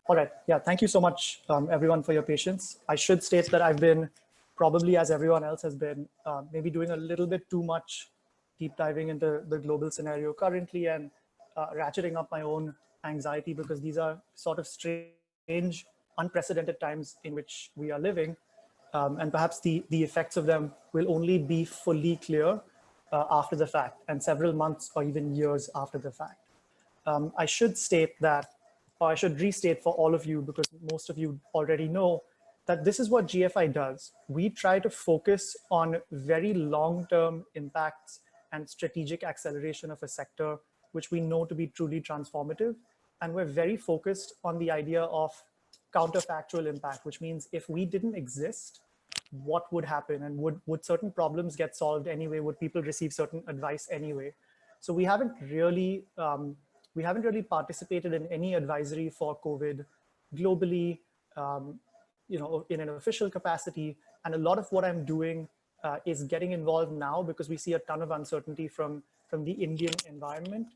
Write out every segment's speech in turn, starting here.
All right. Yeah. Thank you so much, everyone, for your patience. I should state that I've been probably, as everyone else has been, maybe doing a little bit too much deep diving into the global scenario currently and ratcheting up my own anxiety because these are sort of strange, unprecedented times in which we are living. And perhaps the effects of them will only be fully clear after the fact and several months or even years after the fact. I should state that, or I should restate for all of you, because most of you already know that this is what GFI does. We try to focus on very long-term impacts and strategic acceleration of a sector, which we know to be truly transformative. And we're very focused on the idea of counterfactual impact, which means if we didn't exist, what would happen, and would certain problems get solved anyway? Would people receive certain advice anyway? So we haven't really participated in any advisory for COVID globally, in an official capacity. And a lot of what I'm doing is getting involved now because we see a ton of uncertainty from the Indian environment,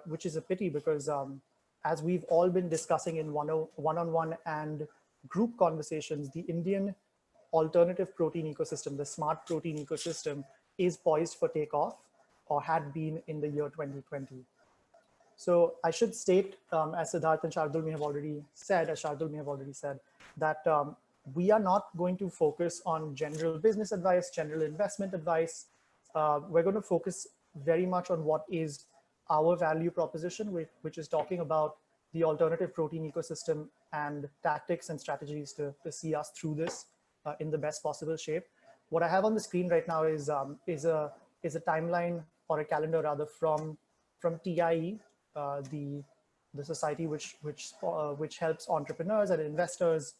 which is a pity because as we've all been discussing in one-on-one and group conversations, the Indian alternative protein ecosystem, the smart protein ecosystem, is poised for takeoff, or had been in the year 2020. So I should state, as Siddharth and Shardul may have already said, that we are not going to focus on general business advice, general investment advice. We're going to focus very much on what is our value proposition, which is talking about the alternative protein ecosystem and tactics and strategies to see us through this in the best possible shape. What I have on the screen right now is a timeline, or a calendar rather, from TIE, the society which helps entrepreneurs and investors,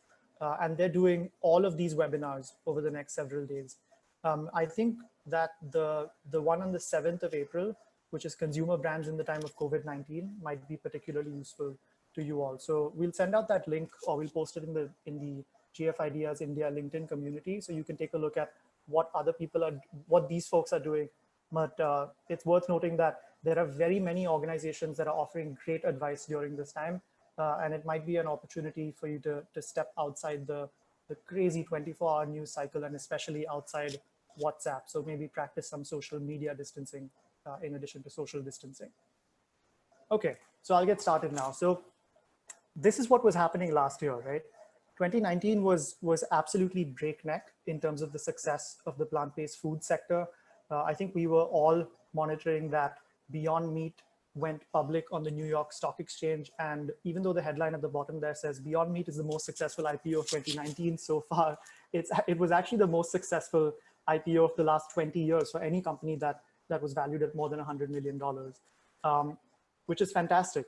and they're doing all of these webinars over the next several days. I think that the one on the 7th of April, which is consumer brands in the time of COVID-19, might be particularly useful to you all. So we'll send out that link, or we'll post it in the GFIdeas India LinkedIn community, so you can take a look at what these folks are doing. But it's worth noting that there are very many organizations that are offering great advice during this time, and it might be an opportunity for you to step outside the crazy 24-hour news cycle, and especially outside WhatsApp. So maybe practice some social media distancing in addition to social distancing. Okay, so I'll get started now. So this is what was happening last year, right? 2019 was absolutely breakneck in terms of the success of the plant-based food sector. I think we were all monitoring that Beyond Meat went public on the New York Stock Exchange. And even though the headline at the bottom there says Beyond Meat is the most successful IPO of 2019 so far, it was actually the most successful IPO of the last 20 years for any company that was valued at more than $100 million, which is fantastic.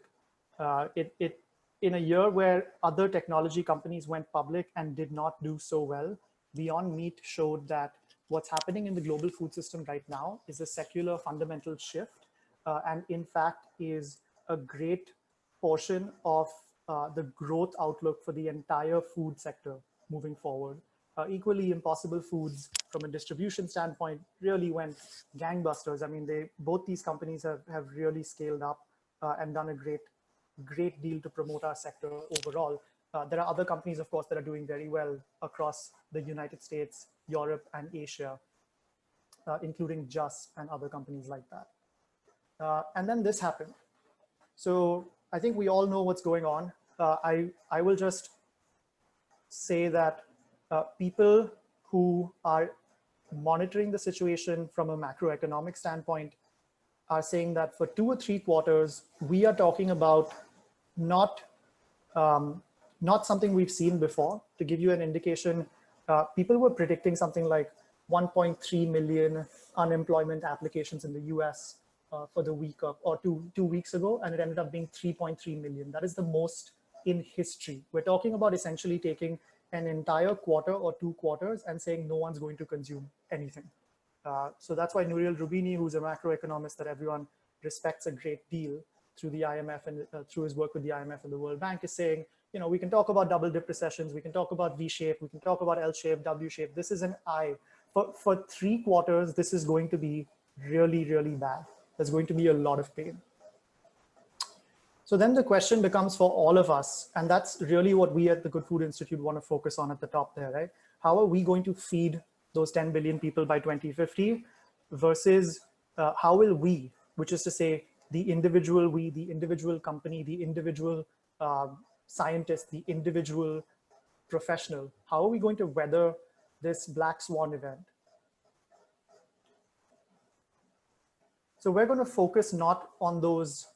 In a year where other technology companies went public and did not do so well, Beyond Meat showed that what's happening in the global food system right now is a secular fundamental shift, and in fact is a great portion of the growth outlook for the entire food sector moving forward. Equally, Impossible Foods, from a distribution standpoint, really went gangbusters. I mean, both these companies have really scaled up and done a great deal to promote our sector overall. There are other companies, of course, that are doing very well across the United States, Europe, and Asia, including Just and other companies like that. And then this happened. So I think we all know what's going on. I will just say that people who are monitoring the situation from a macroeconomic standpoint are saying that for 2 or 3 quarters, we are talking about not something we've seen before. To give you an indication, people were predicting something like 1.3 million unemployment applications in the US for the week of, or two weeks ago, and it ended up being 3.3 million. That is the most in history. We're talking about essentially taking an entire quarter or 2 quarters and saying no one's going to consume anything. So that's why Nouriel Roubini, who's a macroeconomist that everyone respects a great deal through the IMF and through his work with the IMF and the World Bank, is saying, we can talk about double dip recessions, we can talk about V-shape, we can talk about L-shape, W-shape. This is an I. For 3 quarters, this is going to be really, really bad. There's going to be a lot of pain. So then the question becomes for all of us, and that's really what we at the Good Food Institute want to focus on at the top there, right? How are we going to feed those 10 billion people by 2050 versus how will we, which is to say the individual we, the individual company, the individual scientist, the individual professional, how are we going to weather this black swan event? So we're going to focus not on those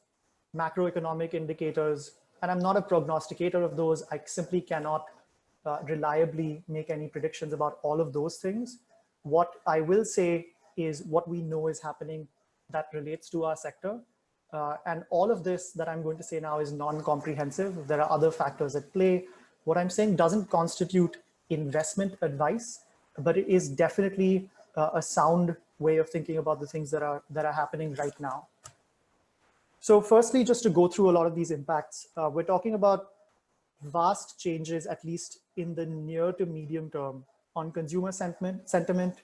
macroeconomic indicators, and I'm not a prognosticator of those. I simply cannot reliably make any predictions about all of those things. What I will say is what we know is happening that relates to our sector. And all of this that I'm going to say now is non-comprehensive. There are other factors at play. What I'm saying doesn't constitute investment advice, but it is definitely a sound way of thinking about the things that are happening right now. So firstly, just to go through a lot of these impacts, we're talking about vast changes, at least in the near to medium term, on consumer sentiment,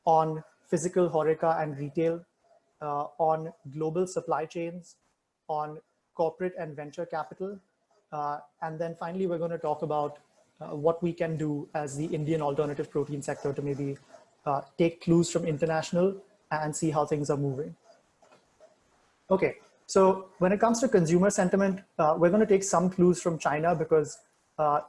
on physical HoReCa and retail, on global supply chains, on corporate and venture capital. And then finally, we're going to talk about what we can do as the Indian alternative protein sector to maybe take clues from international and see how things are moving. Okay, so when it comes to consumer sentiment, we're going to take some clues from China because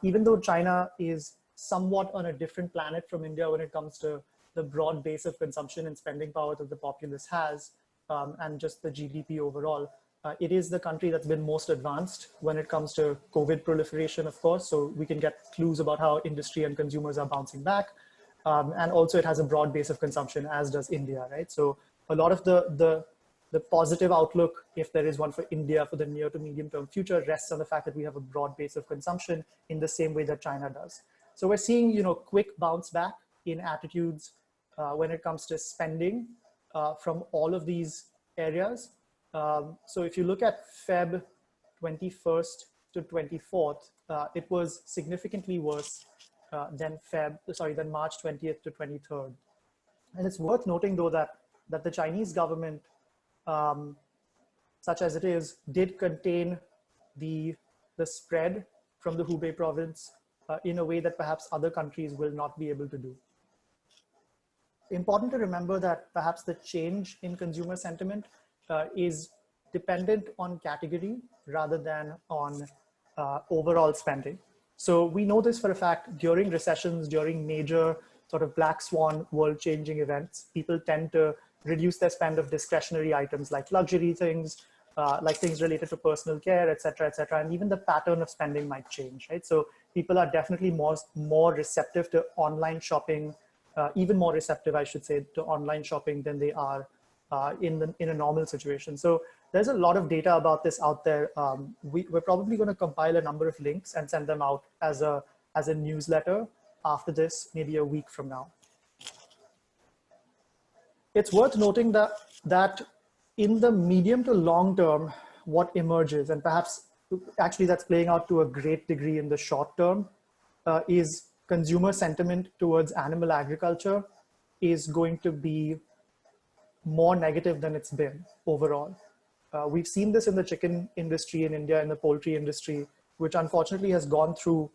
even though China is somewhat on a different planet from India when it comes to the broad base of consumption and spending power that the populace has, and just the GDP overall, it is the country that's been most advanced when it comes to COVID proliferation, of course. So we can get clues about how industry and consumers are bouncing back. And also it has a broad base of consumption, as does India, right? So a lot of the positive outlook, if there is one for India for the near to medium term future, rests on the fact that we have a broad base of consumption in the same way that China does. So we're seeing, quick bounce back in attitudes when it comes to spending from all of these areas. So if you look at Feb 21st to 24th, it was significantly worse than March 20th to 23rd. And it's worth noting though that the Chinese government, such as it is, did contain the spread from the Hubei province in a way that perhaps other countries will not be able to do. Important to remember that perhaps the change in consumer sentiment is dependent on category rather than on overall spending. So we know this for a fact. During recessions, during major sort of black swan world-changing events, people tend to reduce their spend of discretionary items like luxury things, like things related to personal care, et cetera, and even the pattern of spending might change, right? So people are definitely more receptive to online shopping, even more receptive, I should say, to online shopping than they are in a normal situation. So there's a lot of data about this out there. We're probably going to compile a number of links and send them out as a newsletter after this, maybe a week from now. It's worth noting that in the medium to long term, what emerges, and perhaps actually that's playing out to a great degree in the short term, is consumer sentiment towards animal agriculture is going to be more negative than it's been overall. We've seen this in the chicken industry in India, in the poultry industry, which unfortunately has gone through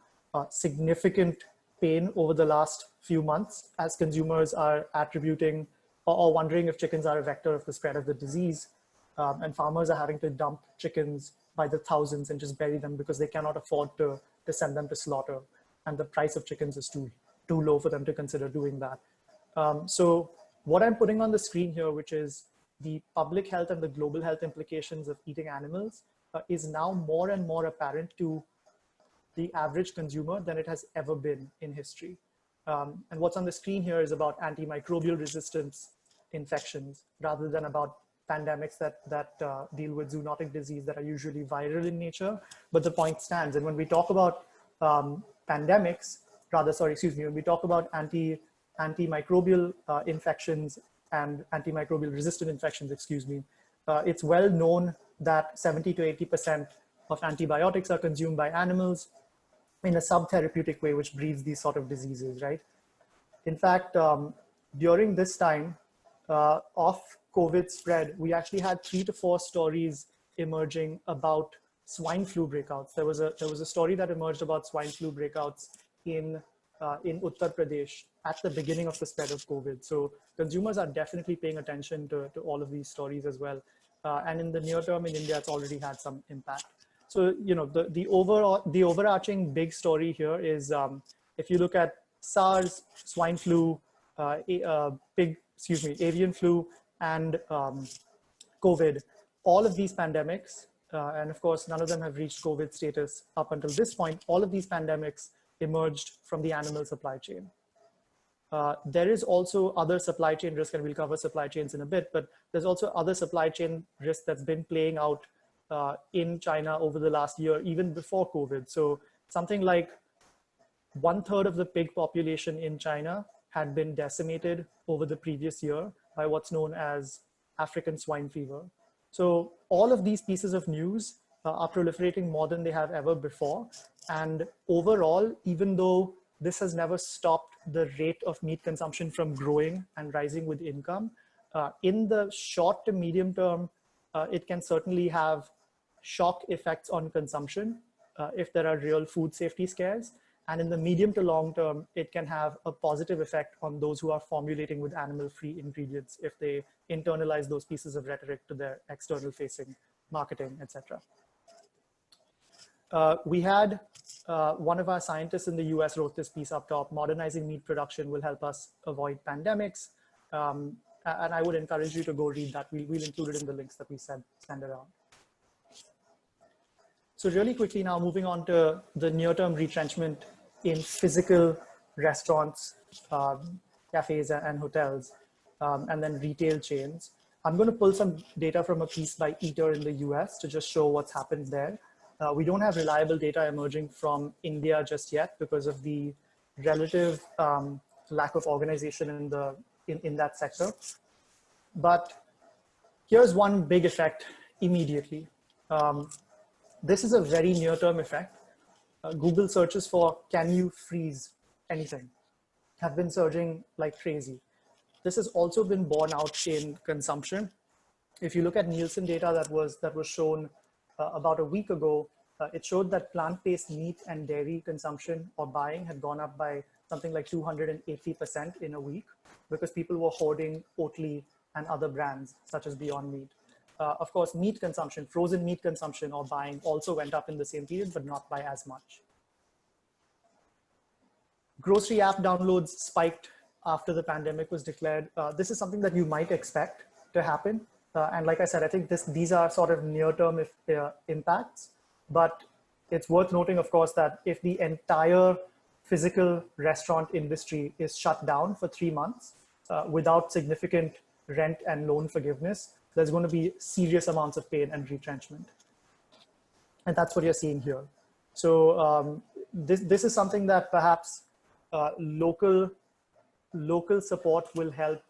significant pain over the last few months as consumers are attributing or wondering if chickens are a vector of the spread of the disease. And farmers are having to dump chickens by the thousands and just bury them because they cannot afford to send them to slaughter. And the price of chickens is too low for them to consider doing that. So what I'm putting on the screen here, which is the public health and the global health implications of eating animals, is now more and more apparent to the average consumer than it has ever been in history. And what's on the screen here is about antimicrobial resistance infections rather than about pandemics that deal with zoonotic disease that are usually viral in nature. But the point stands. And when we talk about pandemics, when we talk about antimicrobial infections and antimicrobial resistant infections, it's well known that 70 to 80% of antibiotics are consumed by animals in a subtherapeutic way, which breeds these sort of diseases, right? In fact, during this time of COVID spread, we actually had 3 to 4 stories emerging about swine flu breakouts. There was a story that emerged about swine flu breakouts in Uttar Pradesh at the beginning of the spread of COVID. So consumers are definitely paying attention to all of these stories as well. And in the near term in India, it's already had some impact. So, you know, the overarching big story here is if you look at SARS, swine flu, avian flu, and COVID, all of these pandemics, and of course, none of them have reached COVID status up until this point, all of these pandemics emerged from the animal supply chain. There is also other supply chain risk, and we'll cover supply chains in a bit, but there's also other supply chain risk that's been playing out in China over the last year, even before COVID. So something like 1/3 of the pig population in China had been decimated over the previous year by what's known as African swine fever. So all of these pieces of news are proliferating more than they have ever before. And overall, even though this has never stopped the rate of meat consumption from growing and rising with income, in the short to medium term, it can certainly have shock effects on consumption if there are real food safety scares. And in the medium to long term, it can have a positive effect on those who are formulating with animal-free ingredients if they internalize those pieces of rhetoric to their external facing marketing, etc. We had one of our scientists in the US wrote this piece up top: modernizing meat production will help us avoid pandemics. And I would encourage you to go read that. We'll include it in the links that we send around. So really quickly now, moving on to the near-term retrenchment in physical restaurants, cafes and hotels, and then retail chains. I'm going to pull some data from a piece by Eater in the US to just show what's happened there. We don't have reliable data emerging from India just yet because of the relative lack of organization in that sector. But here's one big effect immediately. This is a very near-term effect. Google searches for "can you freeze anything" have been surging like crazy. This has also been borne out in consumption. If you look at Nielsen data that was shown about a week ago, it showed that plant-based meat and dairy consumption or buying had gone up by something like 280% in a week because people were hoarding Oatly and other brands such as Beyond Meat. Of course, meat consumption, frozen meat consumption or buying also went up in the same period, but not by as much. Grocery app downloads spiked after the pandemic was declared. This is something that you might expect to happen. And like I said, I think these are sort of near-term impacts, but it's worth noting, of course, that if the entire physical restaurant industry is shut down for 3 months without significant rent and loan forgiveness, there's going to be serious amounts of pain and retrenchment. And that's what you're seeing here. So this is something that perhaps local support will help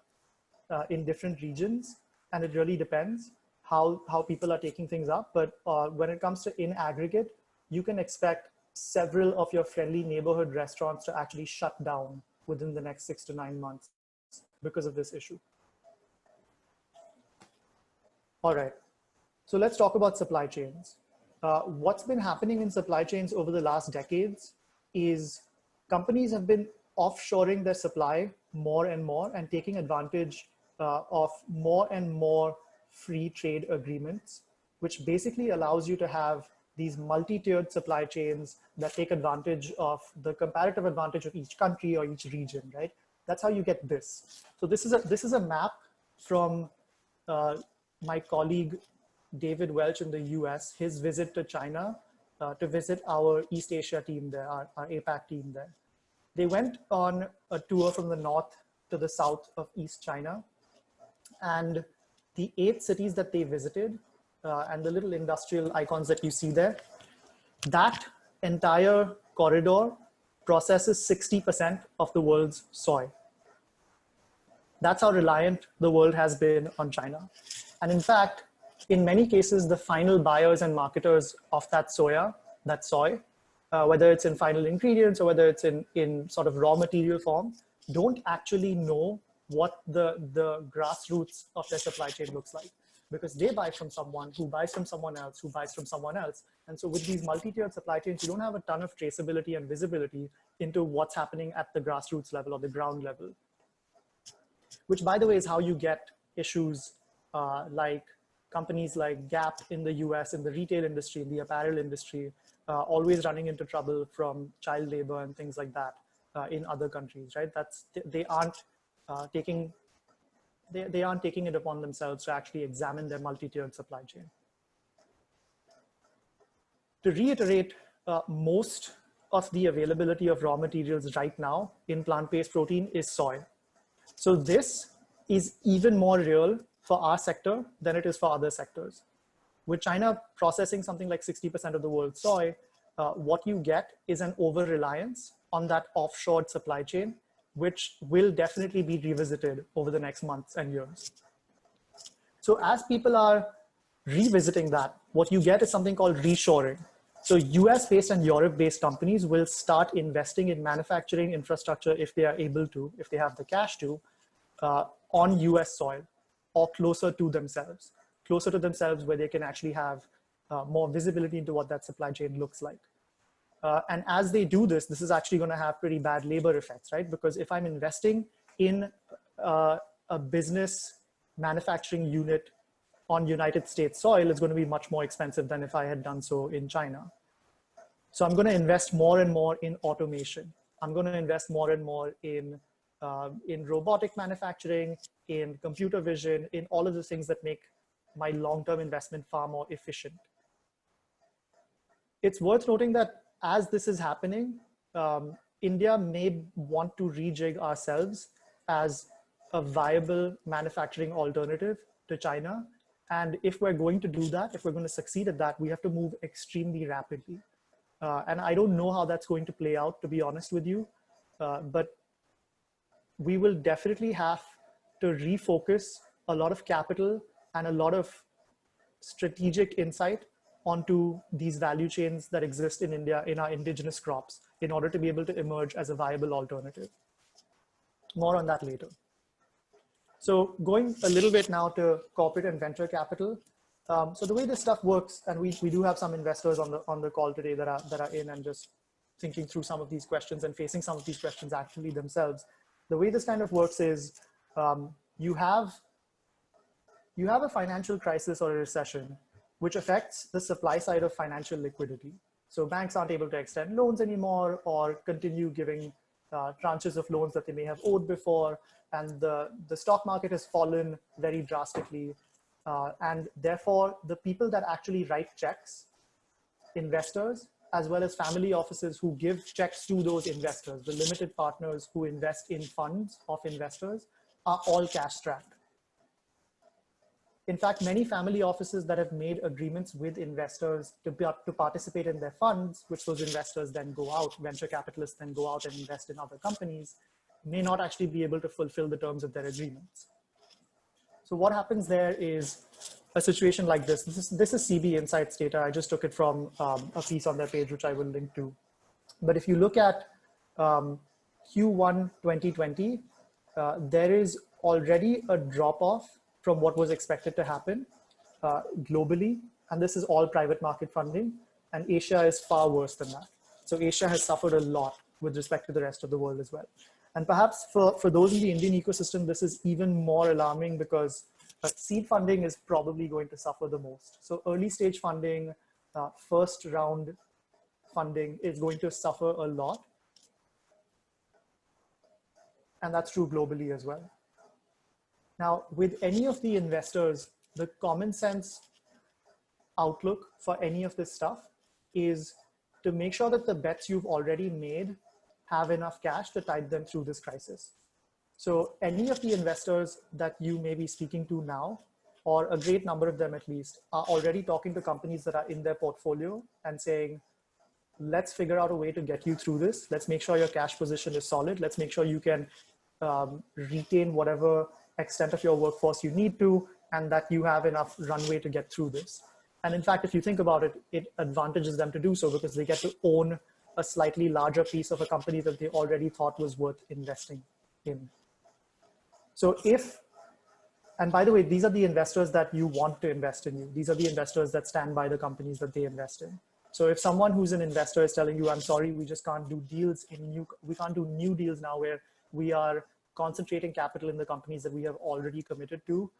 in different regions. And it really depends how people are taking things up. But when it comes to in aggregate, you can expect several of your friendly neighborhood restaurants to actually shut down within the next 6 to 9 months because of this issue. All right, so let's talk about supply chains. What's been happening in supply chains over the last decades is companies have been offshoring their supply more and more and taking advantage of more and more free trade agreements, which basically allows you to have these multi-tiered supply chains that take advantage of the comparative advantage of each country or each region, right? That's how you get this. So this is a map from my colleague David Welch in the US, his visit to China to visit our East Asia team there, our APAC team there. They went on a tour from the north to the south of East China, and the 8 cities that they visited and the little industrial icons that you see there, that entire corridor processes 60% of the world's soy. That's how reliant the world has been on China. And in fact, in many cases, the final buyers and marketers of that soy, whether it's in final ingredients or whether it's in sort of raw material form, don't actually know what the grassroots of their supply chain looks like. because they buy from someone who buys from someone else, who buys from someone else. And so with these multi-tiered supply chains, you don't have a ton of traceability and visibility into what's happening at the grassroots level or the ground level, which, by the way, is how you get issues like companies like Gap in the US, in the retail industry, in the apparel industry, always running into trouble from child labor and things like that in other countries, right? They aren't taking it upon themselves to actually examine their multi-tiered supply chain. To reiterate, most of the availability of raw materials right now in plant-based protein is soy. So this is even more real for our sector than it is for other sectors. With China processing something like 60% of the world's soy, what you get is an over-reliance on that offshore supply chain, which will definitely be revisited over the next months and years. So as people are revisiting that, what you get is something called reshoring. So US-based and Europe-based companies will start investing in manufacturing infrastructure if they are able to, if they have the cash to, on US soil or closer to themselves where they can actually have more visibility into what that supply chain looks like. And as they do this, this is actually going to have pretty bad labor effects, right? Because if I'm investing in a business manufacturing unit on United States soil, it's going to be much more expensive than if I had done so in China. So I'm going to invest more and more in automation. I'm going to invest more and more in robotic manufacturing, in computer vision, in all of the things that make my long-term investment far more efficient. It's worth noting that as this is happening, India may want to rejig ourselves as a viable manufacturing alternative to China. And if we're going to do that, if we're going to succeed at that, we have to move extremely rapidly. And I don't know how that's going to play out, to be honest with you, but we will definitely have to refocus a lot of capital and a lot of strategic insight onto these value chains that exist in India in our indigenous crops in order to be able to emerge as a viable alternative. More on that later. So going a little bit now to corporate and venture capital. So the way this stuff works, and we do have some investors on the call today that are in and just thinking through some of these questions and facing some of these questions actually themselves. The way this kind of works is you have a financial crisis or a recession, which affects the supply side of financial liquidity. So banks aren't able to extend loans anymore or continue giving tranches of loans that they may have owed before. And the stock market has fallen very drastically. And therefore, the people that actually write checks, investors, as well as family offices who give checks to those investors, the limited partners who invest in funds of investors, are all cash strapped. In fact, many family offices that have made agreements with investors to participate in their funds, which those investors then go out, venture capitalists then go out and invest in other companies, may not actually be able to fulfill the terms of their agreements. So what happens there is a situation like this. This is CB Insights data. I just took it from a piece on their page, which I will link to. But if you look at Q1 2020, there is already a drop-off from what was expected to happen globally. And this is all private market funding. And Asia is far worse than that. So Asia has suffered a lot with respect to the rest of the world as well. And perhaps for those in the Indian ecosystem, this is even more alarming because seed funding is probably going to suffer the most. So early stage funding, first round funding is going to suffer a lot. And that's true globally as well. Now, with any of the investors, the common sense outlook for any of this stuff is to make sure that the bets you've already made have enough cash to tide them through this crisis. So any of the investors that you may be speaking to now, or a great number of them at least, are already talking to companies that are in their portfolio and saying, let's figure out a way to get you through this. Let's make sure your cash position is solid. Let's make sure you can retain whatever extent of your workforce you need to, and that you have enough runway to get through this. And in fact, if you think about it, it advantages them to do so because they get to own a slightly larger piece of a company that they already thought was worth investing in. So if And by the way, these are the investors that you want to invest in you. These are the investors that stand by the companies that they invest in. So if someone who's an investor is telling you, I'm sorry, we just can't do deals we can't do new deals now where we are concentrating capital in the companies that we have already committed to,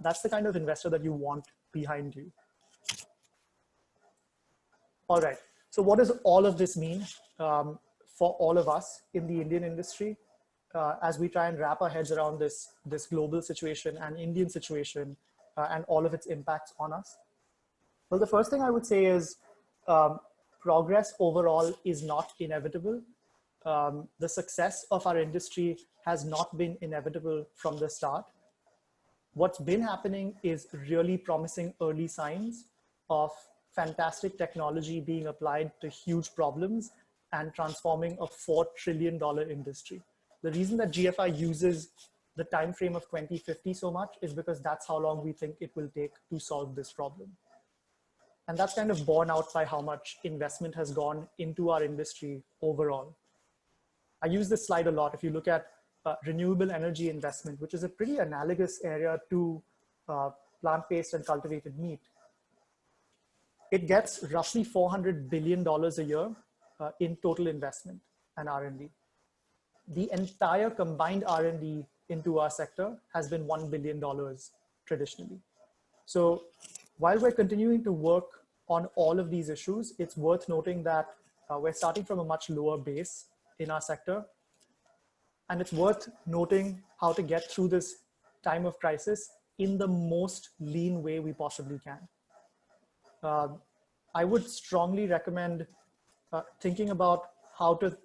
that's the kind of investor that you want behind you. All right, so what does all of this mean for all of us in the Indian industry as we try and wrap our heads around this global situation and Indian situation and all of its impacts on us? Well, the first thing I would say is progress overall is not inevitable. The success of our industry has not been inevitable from the start. What's been happening is really promising early signs of fantastic technology being applied to huge problems and transforming a $4 trillion industry. The reason that GFI uses the time frame of 2050 so much is because that's how long we think it will take to solve this problem. And that's kind of borne out by how much investment has gone into our industry overall. I use this slide a lot. If you look at renewable energy investment, which is a pretty analogous area to plant-based and cultivated meat, it gets roughly $400 billion a year in total investment and R&D. The entire combined R&D into our sector has been $1 billion traditionally. So while we're continuing to work on all of these issues, it's worth noting that we're starting from a much lower base in our sector. And it's worth noting how to get through this time of crisis in the most lean way we possibly can. I would strongly recommend thinking about how to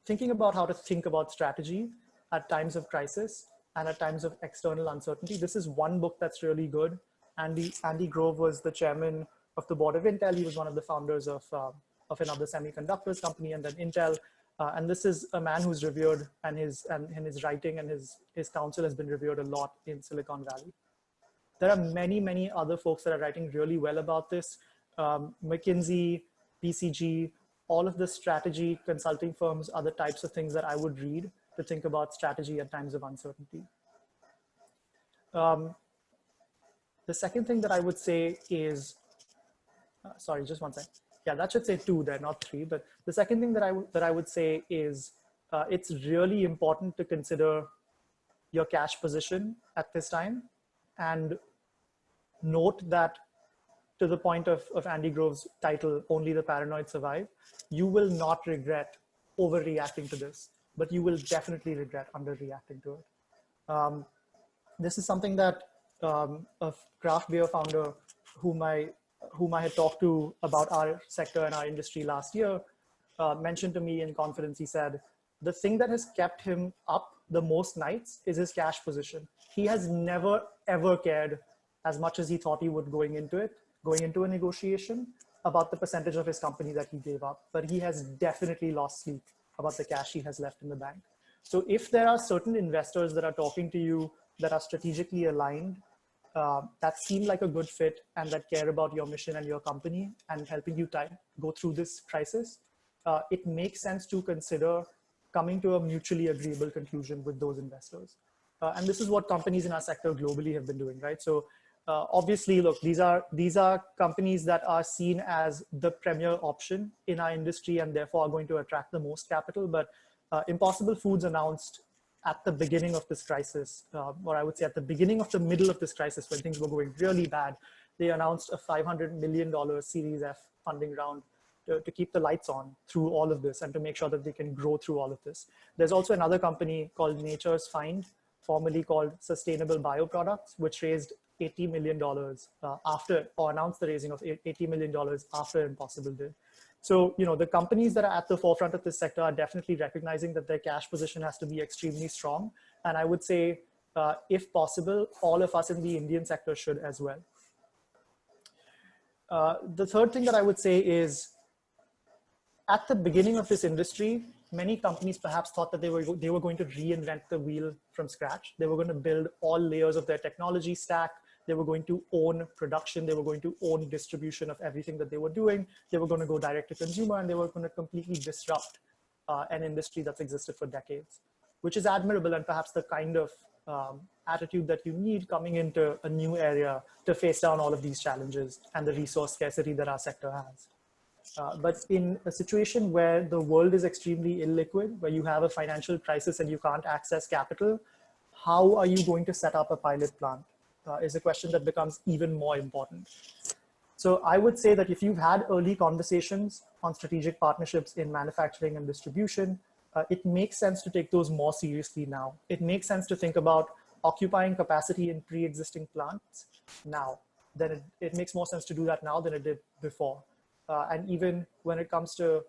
think about strategy at times of crisis and at times of external uncertainty. This is one book that's really good. Andy Grove was the chairman of the board of Intel. He was one of the founders of another semiconductors company and then Intel. And this is a man who's revered, and his writing and his counsel has been revered a lot in Silicon Valley. There are many, many other folks that are writing really well about this. McKinsey, BCG, all of the strategy consulting firms are the types of things that I would read to think about strategy at times of uncertainty. The second thing that I would say is, sorry, just one second. Yeah, that should say 2 there, not 3. But the second thing that I would say is it's really important to consider your cash position at this time, and note that to the point of Andy Grove's title, Only the Paranoid Survive, you will not regret overreacting to this, but you will definitely regret underreacting to it. This is something that a craft beer founder whom I had talked to about our sector and our industry last year mentioned to me in confidence. He said, the thing that has kept him up the most nights is his cash position. He has never, ever cared as much as he thought he would going into a negotiation about the percentage of his company that he gave up, but he has definitely lost sleep about the cash he has left in the bank. So if there are certain investors that are talking to you that are strategically aligned, that seem like a good fit and that care about your mission and your company and helping you go through this crisis, it makes sense to consider coming to a mutually agreeable conclusion with those investors. And this is what companies in our sector globally have been doing, right? So obviously, look, these are companies that are seen as the premier option in our industry and therefore are going to attract the most capital. But Impossible Foods announced at the beginning of this crisis, or I would say at the middle of this crisis when things were going really bad, they announced a $500 million Series F funding round to keep the lights on through all of this and to make sure that they can grow through all of this. There's also another company called Nature's Find, formerly called Sustainable Bioproducts, which raised $80 million announced the raising of $80 million after Impossible did. So, the companies that are at the forefront of this sector are definitely recognizing that their cash position has to be extremely strong. And I would say, if possible, all of us in the Indian sector should as well. The third thing that I would say is, at the beginning of this industry, many companies perhaps thought that they were going to reinvent the wheel from scratch. They were going to build all layers of their technology stack. They were going to own production. They were going to own distribution of everything that they were doing. They were going to go direct to consumer, and they were going to completely disrupt an industry that's existed for decades, which is admirable and perhaps the kind of attitude that you need coming into a new area to face down all of these challenges and the resource scarcity that our sector has. But in a situation where the world is extremely illiquid, where you have a financial crisis and you can't access capital, how are you going to set up a pilot plant is a question that becomes even more important. So I would say that if you've had early conversations on strategic partnerships in manufacturing and distribution, it makes sense to take those more seriously now. It makes sense to think about occupying capacity in pre-existing plants now. Then it makes more sense to do that now than it did before. And even when it comes to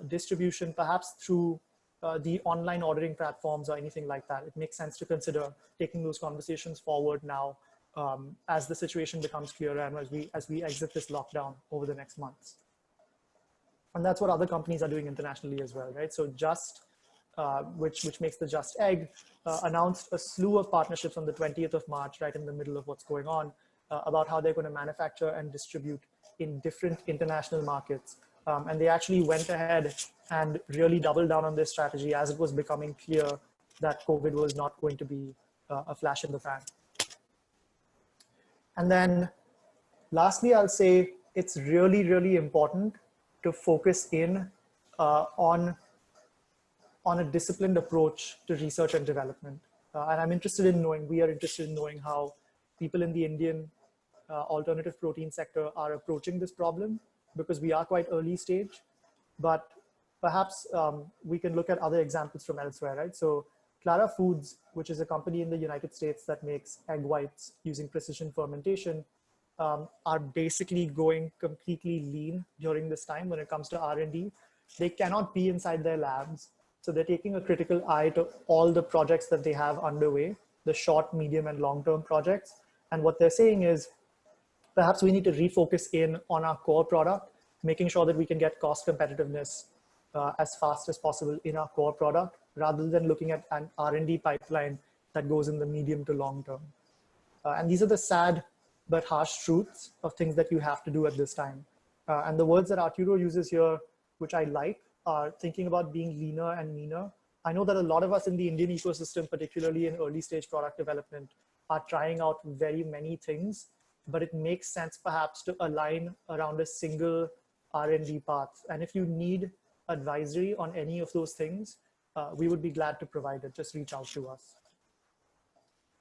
distribution, perhaps through the online ordering platforms or anything like that, it makes sense to consider taking those conversations forward now as the situation becomes clearer and as we exit this lockdown over the next months. And that's what other companies are doing internationally as well, right? So Just, which makes the Just Egg, announced a slew of partnerships on the 20th of March, right in the middle of what's going on, about how they're going to manufacture and distribute in different international markets. And they actually went ahead and really doubled down on this strategy as it was becoming clear that COVID was not going to be a flash in the pan. And then lastly, I'll say it's really, really important to focus in on a disciplined approach to research and development. And I'm interested in knowing, we are interested in knowing how people in the Indian alternative protein sector are approaching this problem, because we are quite early stage, but perhaps we can look at other examples from elsewhere, right? So Clara Foods, which is a company in the United States that makes egg whites using precision fermentation, are basically going completely lean during this time when it comes to R&D. They cannot be inside their labs. So they're taking a critical eye to all the projects that they have underway, the short, medium, and long-term projects. And what they're saying is, perhaps we need to refocus in on our core product, making sure that we can get cost competitiveness as fast as possible in our core product, rather than looking at an R&D pipeline that goes in the medium to long term. And these are the sad but harsh truths of things that you have to do at this time. And the words that Arturo uses here, which I like, are thinking about being leaner and meaner. I know that a lot of us in the Indian ecosystem, particularly in early stage product development, are trying out very many things, but it makes sense perhaps to align around a single R&D path. And if you need advisory on any of those things, we would be glad to provide it. Just reach out to us.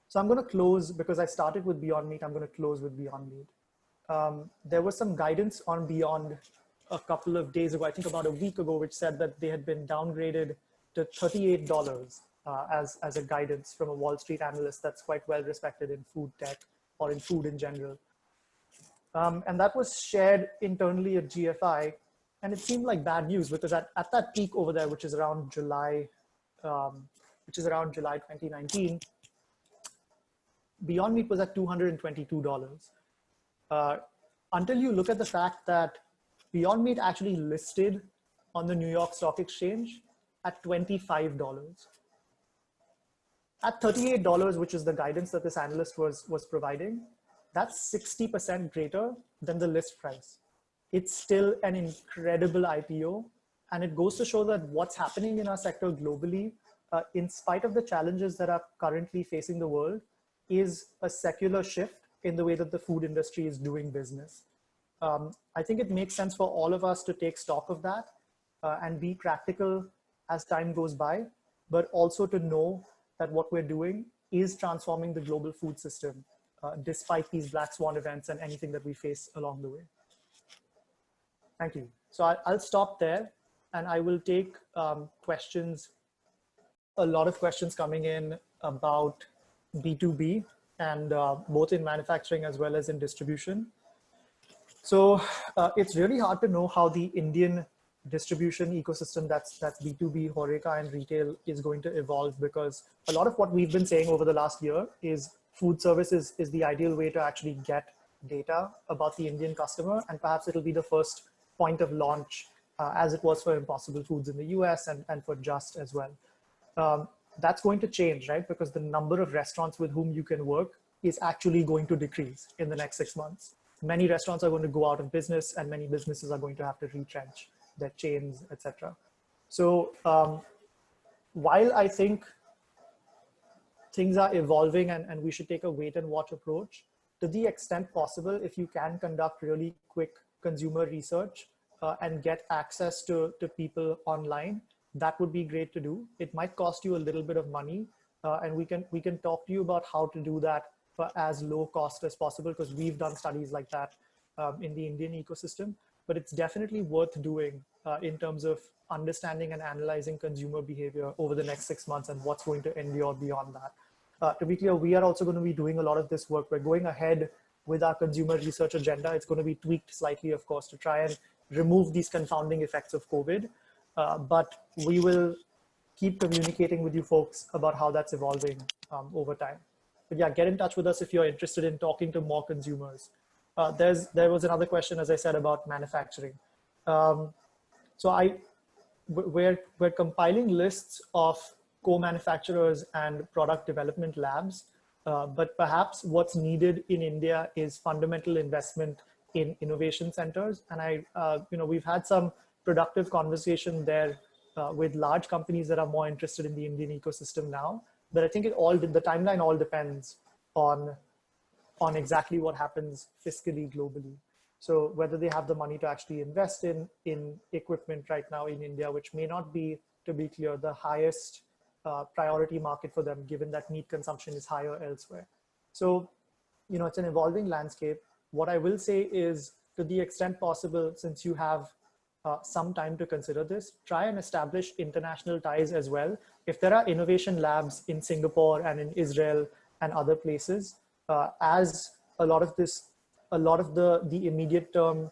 So I'm going to close, because I started with Beyond Meat, I'm going to close with Beyond Meat. There was some guidance on Beyond a couple of days ago, I think about a week ago, which said that they had been downgraded to $38 as a guidance from a Wall Street analyst that's quite well respected in food tech or in food in general. And that was shared internally at GFI. And it seemed like bad news, because at that peak over there, which is around July 2019, Beyond Meat was at $222. Until you look at the fact that Beyond Meat actually listed on the New York Stock Exchange at $25. At $38, which is the guidance that this analyst was providing, that's 60% greater than the list price. It's still an incredible IPO. And it goes to show that what's happening in our sector globally, in spite of the challenges that are currently facing the world, is a secular shift in the way that the food industry is doing business. I think it makes sense for all of us to take stock of that and be practical as time goes by, but also to know that what we're doing is transforming the global food system, despite these black swan events and anything that we face along the way. Thank you. So I'll stop there, and I will take questions, a lot of questions coming in about B2B, and both in manufacturing as well as in distribution. So it's really hard to know how the Indian distribution ecosystem that's B2B, HoReCa, and retail is going to evolve, because a lot of what we've been saying over the last year is food services is the ideal way to actually get data about the Indian customer, and perhaps it'll be the first point of launch as it was for Impossible Foods in the US and for Just as well. That's going to change, right? Because the number of restaurants with whom you can work is actually going to decrease in the next 6 months. Many restaurants are going to go out of business, and many businesses are going to have to retrench their chains, etc. So while I think things are evolving and we should take a wait and watch approach. To the extent possible, if you can conduct really quick consumer research and get access to people online, that would be great to do. It might cost you a little bit of money, and we can talk to you about how to do that for as low cost as possible, because we've done studies like that in the Indian ecosystem. But it's definitely worth doing in terms of understanding and analyzing consumer behavior over the next 6 months and what's going to endure beyond that. To be clear, we are also going to be doing a lot of this work. We're going ahead with our consumer research agenda. It's going to be tweaked slightly, of course, to try and remove these confounding effects of COVID. But we will keep communicating with you folks about how that's evolving over time. But yeah, get in touch with us if you're interested in talking to more consumers. There was another question, as I said, about manufacturing. So we're compiling lists of co-manufacturers and product development labs, but perhaps what's needed in India is fundamental investment in innovation centers. And we've had some productive conversation there with large companies that are more interested in the Indian ecosystem now. But I think the timeline all depends on exactly what happens fiscally globally. So whether they have the money to actually invest in equipment right now in India, which may not be, to be clear, the highest priority market for them, given that meat consumption is higher elsewhere. So, it's an evolving landscape. What I will say is, to the extent possible, since you have some time to consider this, try and establish international ties as well. If there are innovation labs in Singapore and in Israel and other places, as a lot of the immediate term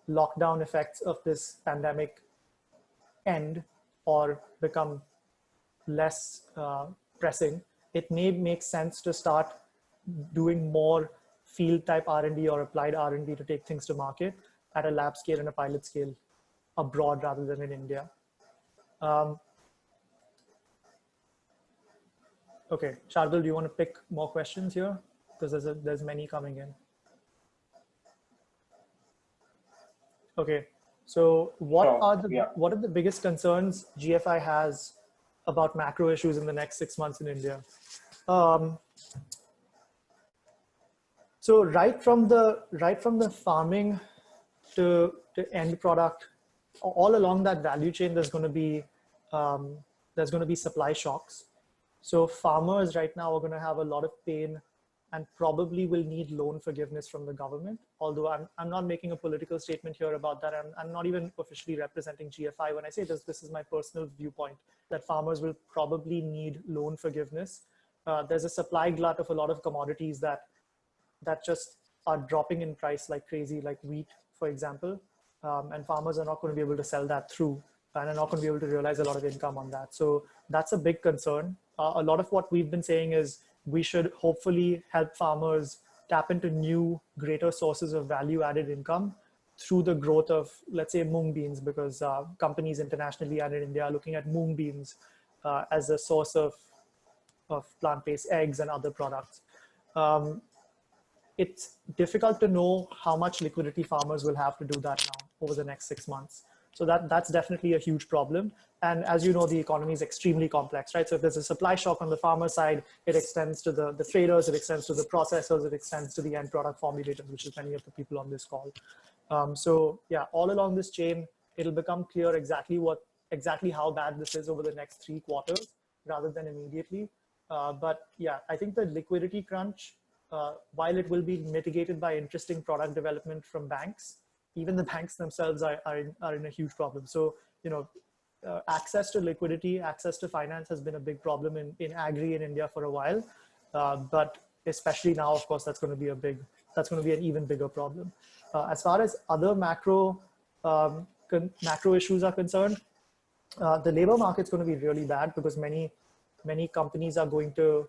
lockdown effects of this pandemic end or become less pressing, it may make sense to start doing more field type R&D or applied R&D to take things to market at a lab scale and a pilot scale abroad rather than in India. Okay, Shardul, do you want to pick more questions here? Because there's many coming in. Okay, so what are the biggest concerns GFI has about macro issues in the next 6 months in India? So right from the farming to end product, all along that value chain, there's going to be supply shocks. So farmers right now are going to have a lot of pain and probably will need loan forgiveness from the government. Although I'm not making a political statement here about that. I'm not even officially representing GFI when I say this. This is my personal viewpoint, that farmers will probably need loan forgiveness. There's a supply glut of a lot of commodities that just are dropping in price like crazy, like wheat, for example. And farmers are not going to be able to sell that through and are not going to be able to realize a lot of income on that. So that's a big concern. A lot of what we've been saying is we should hopefully help farmers tap into new, greater sources of value-added income through the growth of, let's say, mung beans, because companies internationally and in India are looking at mung beans as a source of plant-based eggs and other products. It's difficult to know how much liquidity farmers will have to do that now over the next 6 months. So that's definitely a huge problem. And as you know, the economy is extremely complex, right? So if there's a supply shock on the farmer side, it extends to the traders, it extends to the processors, it extends to the end product formulators, which is many of the people on this call. So yeah, all along this chain, it'll become clear exactly how bad this is over the next 3 quarters rather than immediately. But yeah, I think the liquidity crunch, while it will be mitigated by interesting product development from banks, even the banks themselves are in a huge problem. So, access to liquidity, access to finance has been a big problem in agri in India for a while. But especially now, of course, that's going to be an even bigger problem. As far as other macro issues are concerned, the labor market's going to be really bad because many companies are going to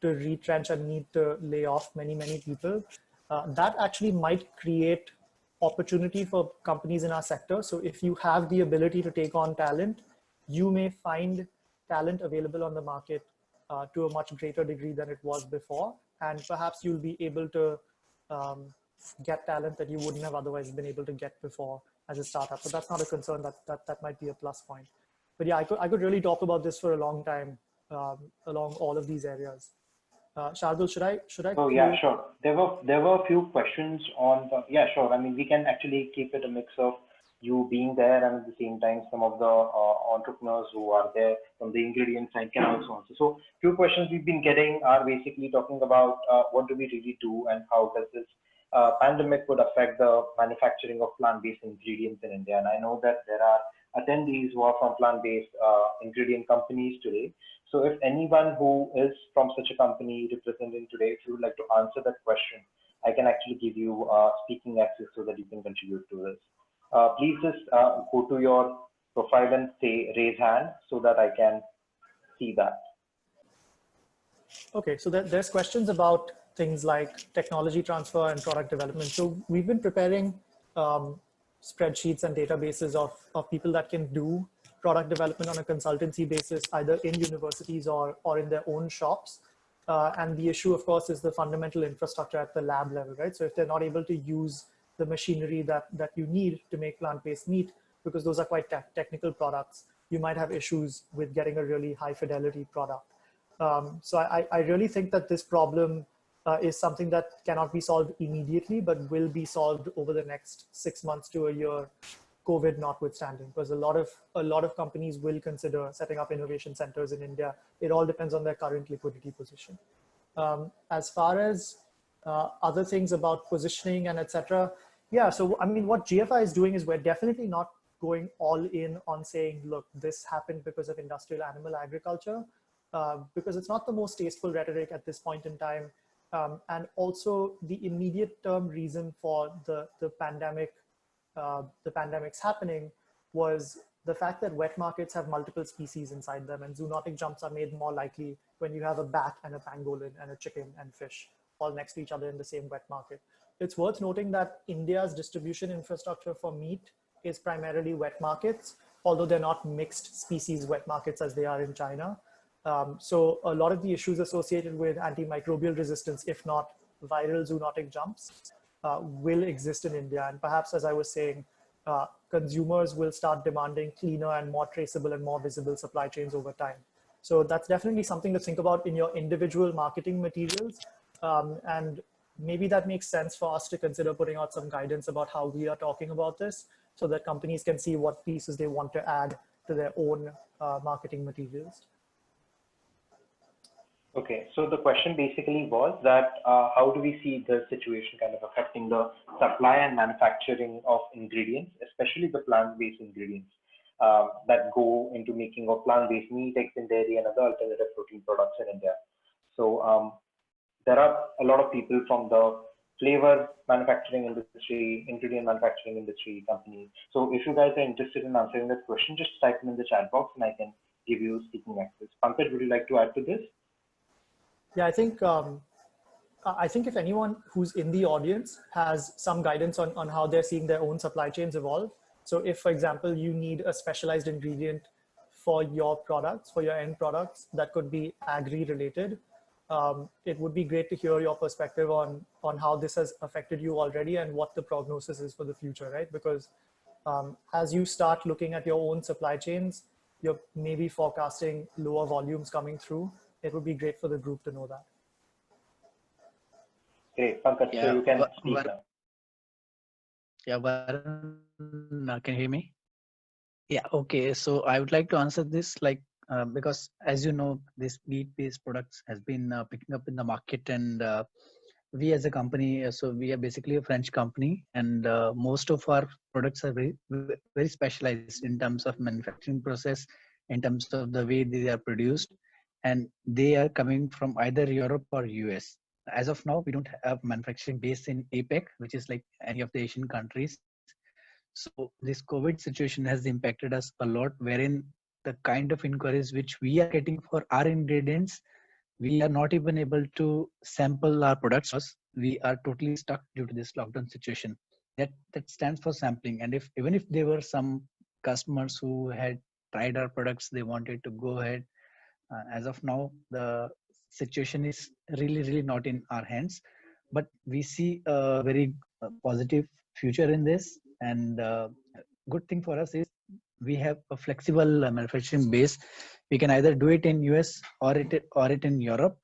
retrench and need to lay off many people. That actually might create opportunity for companies in our sector. So if you have the ability to take on talent, you may find talent available on the market to a much greater degree than it was before. And perhaps you'll be able to get talent that you wouldn't have otherwise been able to get before as a startup. So that's not a concern. That might be a plus point. But yeah, I could really talk about this for a long time along all of these areas. Shardul, should I Oh yeah, cue? sure. There were a few questions on the, yeah, sure. I mean, we can actually keep it a mix of you being there and at the same time some of the entrepreneurs who are there from the ingredient side can also answer. So few questions we've been getting are basically talking about what do we really do and how does this pandemic would affect the manufacturing of plant-based ingredients in India. And I know that there are attendees who are from plant-based ingredient companies today. So if anyone who is from such a company representing today, if you would like to answer that question, I can actually give you speaking access so that you can contribute to this. Please just go to your profile and say raise hand so that I can see that. Okay, so there's questions about things like technology transfer and product development. So we've been preparing spreadsheets and databases of people that can do product development on a consultancy basis, either in universities or in their own shops. And the issue, of course, is the fundamental infrastructure at the lab level, right? So if they're not able to use the machinery that you need to make plant-based meat, because those are quite technical products, you might have issues with getting a really high fidelity product. So I really think that this problem is something that cannot be solved immediately, but will be solved over the next 6 months to a year, COVID notwithstanding, because a lot of companies will consider setting up innovation centers in India. It all depends on their current liquidity position. As far as other things about positioning and etc. Yeah, so I mean, what GFI is doing is we're definitely not going all in on saying, look, this happened because of industrial animal agriculture, because it's not the most tasteful rhetoric at this point in time. And also the immediate term reason for the pandemics happening was the fact that wet markets have multiple species inside them, and zoonotic jumps are made more likely when you have a bat and a pangolin and a chicken and fish all next to each other in the same wet market. It's worth noting that India's distribution infrastructure for meat is primarily wet markets, although they're not mixed species wet markets as they are in China. So a lot of the issues associated with antimicrobial resistance, if not viral zoonotic jumps, will exist in India. And perhaps, as I was saying, consumers will start demanding cleaner and more traceable and more visible supply chains over time. So that's definitely something to think about in your individual marketing materials. And maybe that makes sense for us to consider putting out some guidance about how we are talking about this so that companies can see what pieces they want to add to their own marketing materials. Okay, so the question basically was that how do we see the situation kind of affecting the supply and manufacturing of ingredients, especially the plant-based ingredients that go into making of plant-based meat, eggs, and dairy, and other alternative protein products in India. So there are a lot of people from the flavor manufacturing industry, ingredient manufacturing industry companies. So if you guys are interested in answering that question, just type them in the chat box and I can give you speaking access. Pankaj, would you like to add to this? Yeah, I think if anyone who's in the audience has some guidance on how they're seeing their own supply chains evolve. So if, for example, you need a specialized ingredient for your products, for your end products, that could be agri related. It would be great to hear your perspective on how this has affected you already and what the prognosis is for the future, right? Because as you start looking at your own supply chains, you're maybe forecasting lower volumes coming through. It would be great for the group to know that. Great, Pankaj, so Yeah, you can speak now. yeah, Varun, can you hear me? Yeah, okay. So I would like to answer this because as you know, this meat-based products has been picking up in the market, and we as a company, so we are basically a French company, and most of our products are very specialized in terms of manufacturing process, in terms of the way they are produced, and they are coming from either Europe or US. As of now, we don't have manufacturing base in APEC, which is like any of the Asian countries. So this COVID situation has impacted us a lot, wherein the kind of inquiries which we are getting for our ingredients, we are not even able to sample our products. We are totally stuck due to this lockdown situation. That stands for sampling. And if even if there were some customers who had tried our products, they wanted to go ahead. As of now, the situation is really not in our hands. But we see a very positive future in this. And good thing for us is we have a flexible manufacturing base. We can either do it in US or it in Europe.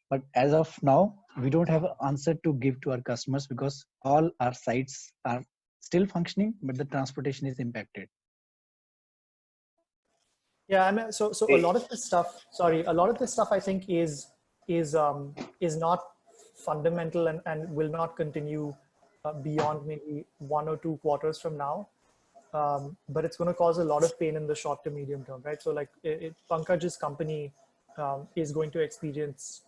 But as of now, we don't have an answer to give to our customers because all our sites are still functioning, but the transportation is impacted. Yeah, I mean, so a lot of this stuff. Sorry, a lot of this stuff I think is not fundamental and will not continue beyond maybe 1 or 2 quarters from now. But it's going to cause a lot of pain in the short to medium term, right? So like Pankaj's company is going to experience,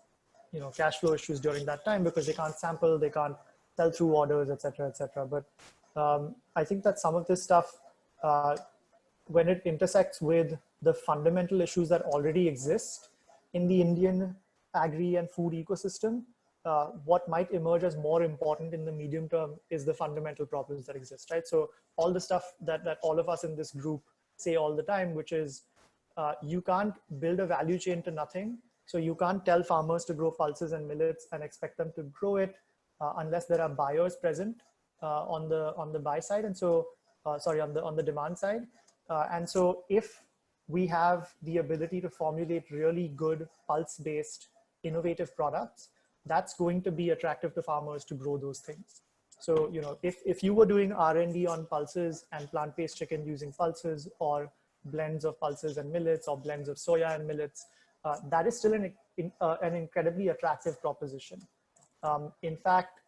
cash flow issues during that time because they can't sample, they can't sell through orders, et cetera, et cetera. But I think that some of this stuff, when it intersects with the fundamental issues that already exist in the Indian agri and food ecosystem, what might emerge as more important in the medium term is the fundamental problems that exist, right? So all the stuff that all of us in this group say all the time, which is you can't build a value chain to nothing. So you can't tell farmers to grow pulses and millets and expect them to grow it unless there are buyers present on the buy side. And so, on the demand side. And so if we have the ability to formulate really good pulse-based innovative products, that's going to be attractive to farmers to grow those things. So, if you were doing R&D on pulses and plant-based chicken using pulses or blends of pulses and millets or blends of soya and millets, that is still an incredibly attractive proposition. In fact,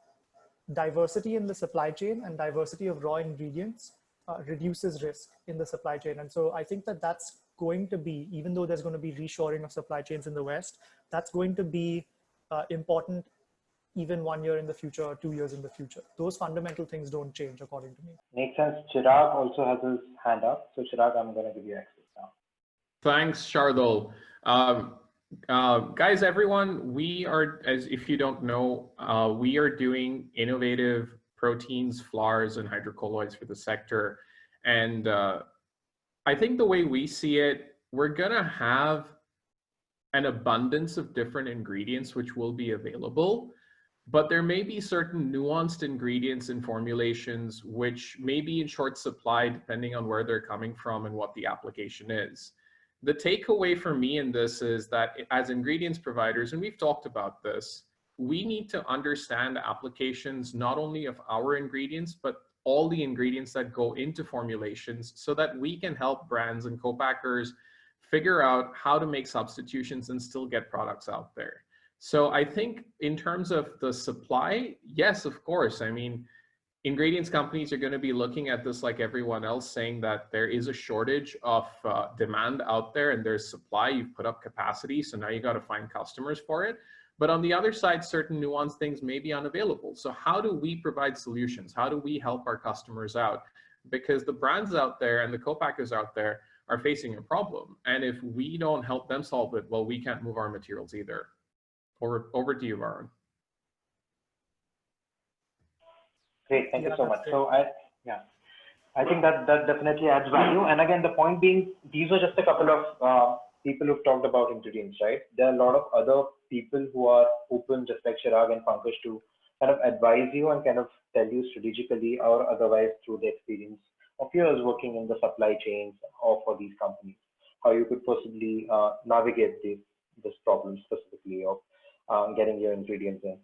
diversity in the supply chain and diversity of raw ingredients reduces risk in the supply chain. And so I think that that's going to be, even though there's going to be reshoring of supply chains in the West, that's going to be important even 1 year in the future or 2 years in the future. Those fundamental things don't change, according to me. Makes sense. Chirag also has his hand up. So Chirag, I'm going to give you access now. Thanks, Shardul. Guys, everyone, we are, as if you don't know, we are doing innovative proteins, flours, and hydrocolloids for the sector. And I think the way we see it, we're gonna have an abundance of different ingredients which will be available, but there may be certain nuanced ingredients and formulations which may be in short supply depending on where they're coming from and what the application is. The takeaway for me in this is that as ingredients providers, and we've talked about this, we need to understand applications not only of our ingredients, but all the ingredients that go into formulations so that we can help brands and co-packers figure out how to make substitutions and still get products out there. So I think in terms of the supply, yes, of course. I mean, ingredients companies are going to be looking at this like everyone else, saying that there is a shortage of demand out there and there's supply. You've put up capacity, so now you got to find customers for it. But on the other side, certain nuanced things may be unavailable. So how do we provide solutions? How do we help our customers out? Because the brands out there and the co-packers out there are facing a problem. And if we don't help them solve it, well, we can't move our materials either. Over to you, Varun. Great, thank you so much. So I think that definitely adds value. And again, the point being, these are just a couple of people who've talked about ingredients, right? There are a lot of other people who are open, just like Chirag and Pankaj, to kind of advise you and kind of tell you strategically or otherwise through the experience of years working in the supply chains or for these companies, how you could possibly navigate this problem specifically of getting your ingredients in.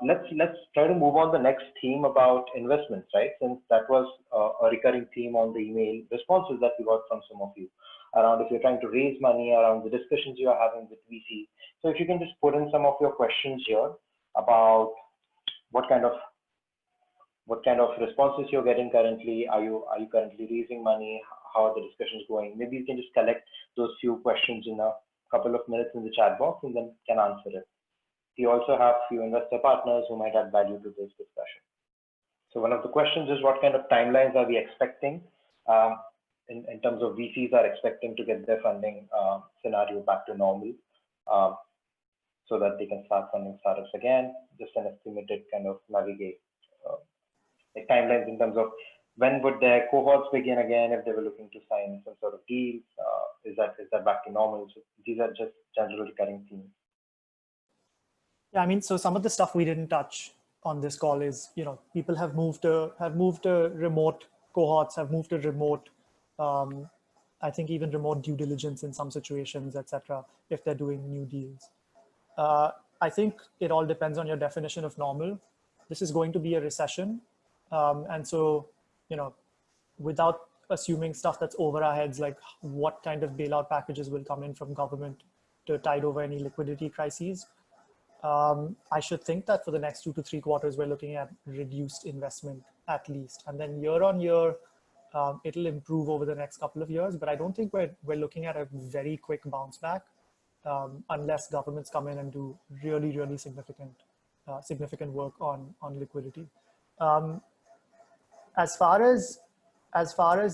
Let's try to move on the next theme about investments, right? Since that was a recurring theme on the email responses that we got from some of you around if you're trying to raise money, around the discussions you are having with VC. So if you can just put in some of your questions here about what kind of responses you're getting currently. Are you currently raising money? How are the discussions going? Maybe you can just collect those few questions in a couple of minutes in the chat box and then can answer it. We also have few investor partners who might add value to this discussion. So one of the questions is, what kind of timelines are we expecting in terms of VCs are expecting to get their funding scenario back to normal so that they can start funding startups again? Just an estimated kind of navigate like timelines in terms of when would their cohorts begin again if they were looking to sign some sort of deals. Is that back to normal? So these are just general recurring themes. Yeah, I mean, so some of the stuff we didn't touch on this call is, people have moved to remote cohorts, have moved to remote, I think even remote due diligence in some situations, etc., if they're doing new deals. I think it all depends on your definition of normal. This is going to be a recession. And so, without assuming stuff that's over our heads, like what kind of bailout packages will come in from government to tide over any liquidity crises, I should think that for the next 2 to 3 quarters, we're looking at reduced investment at least. And then year on year, it'll improve over the next couple of years. But I don't think we're looking at a very quick bounce back unless governments come in and do really, really significant work on liquidity. As far as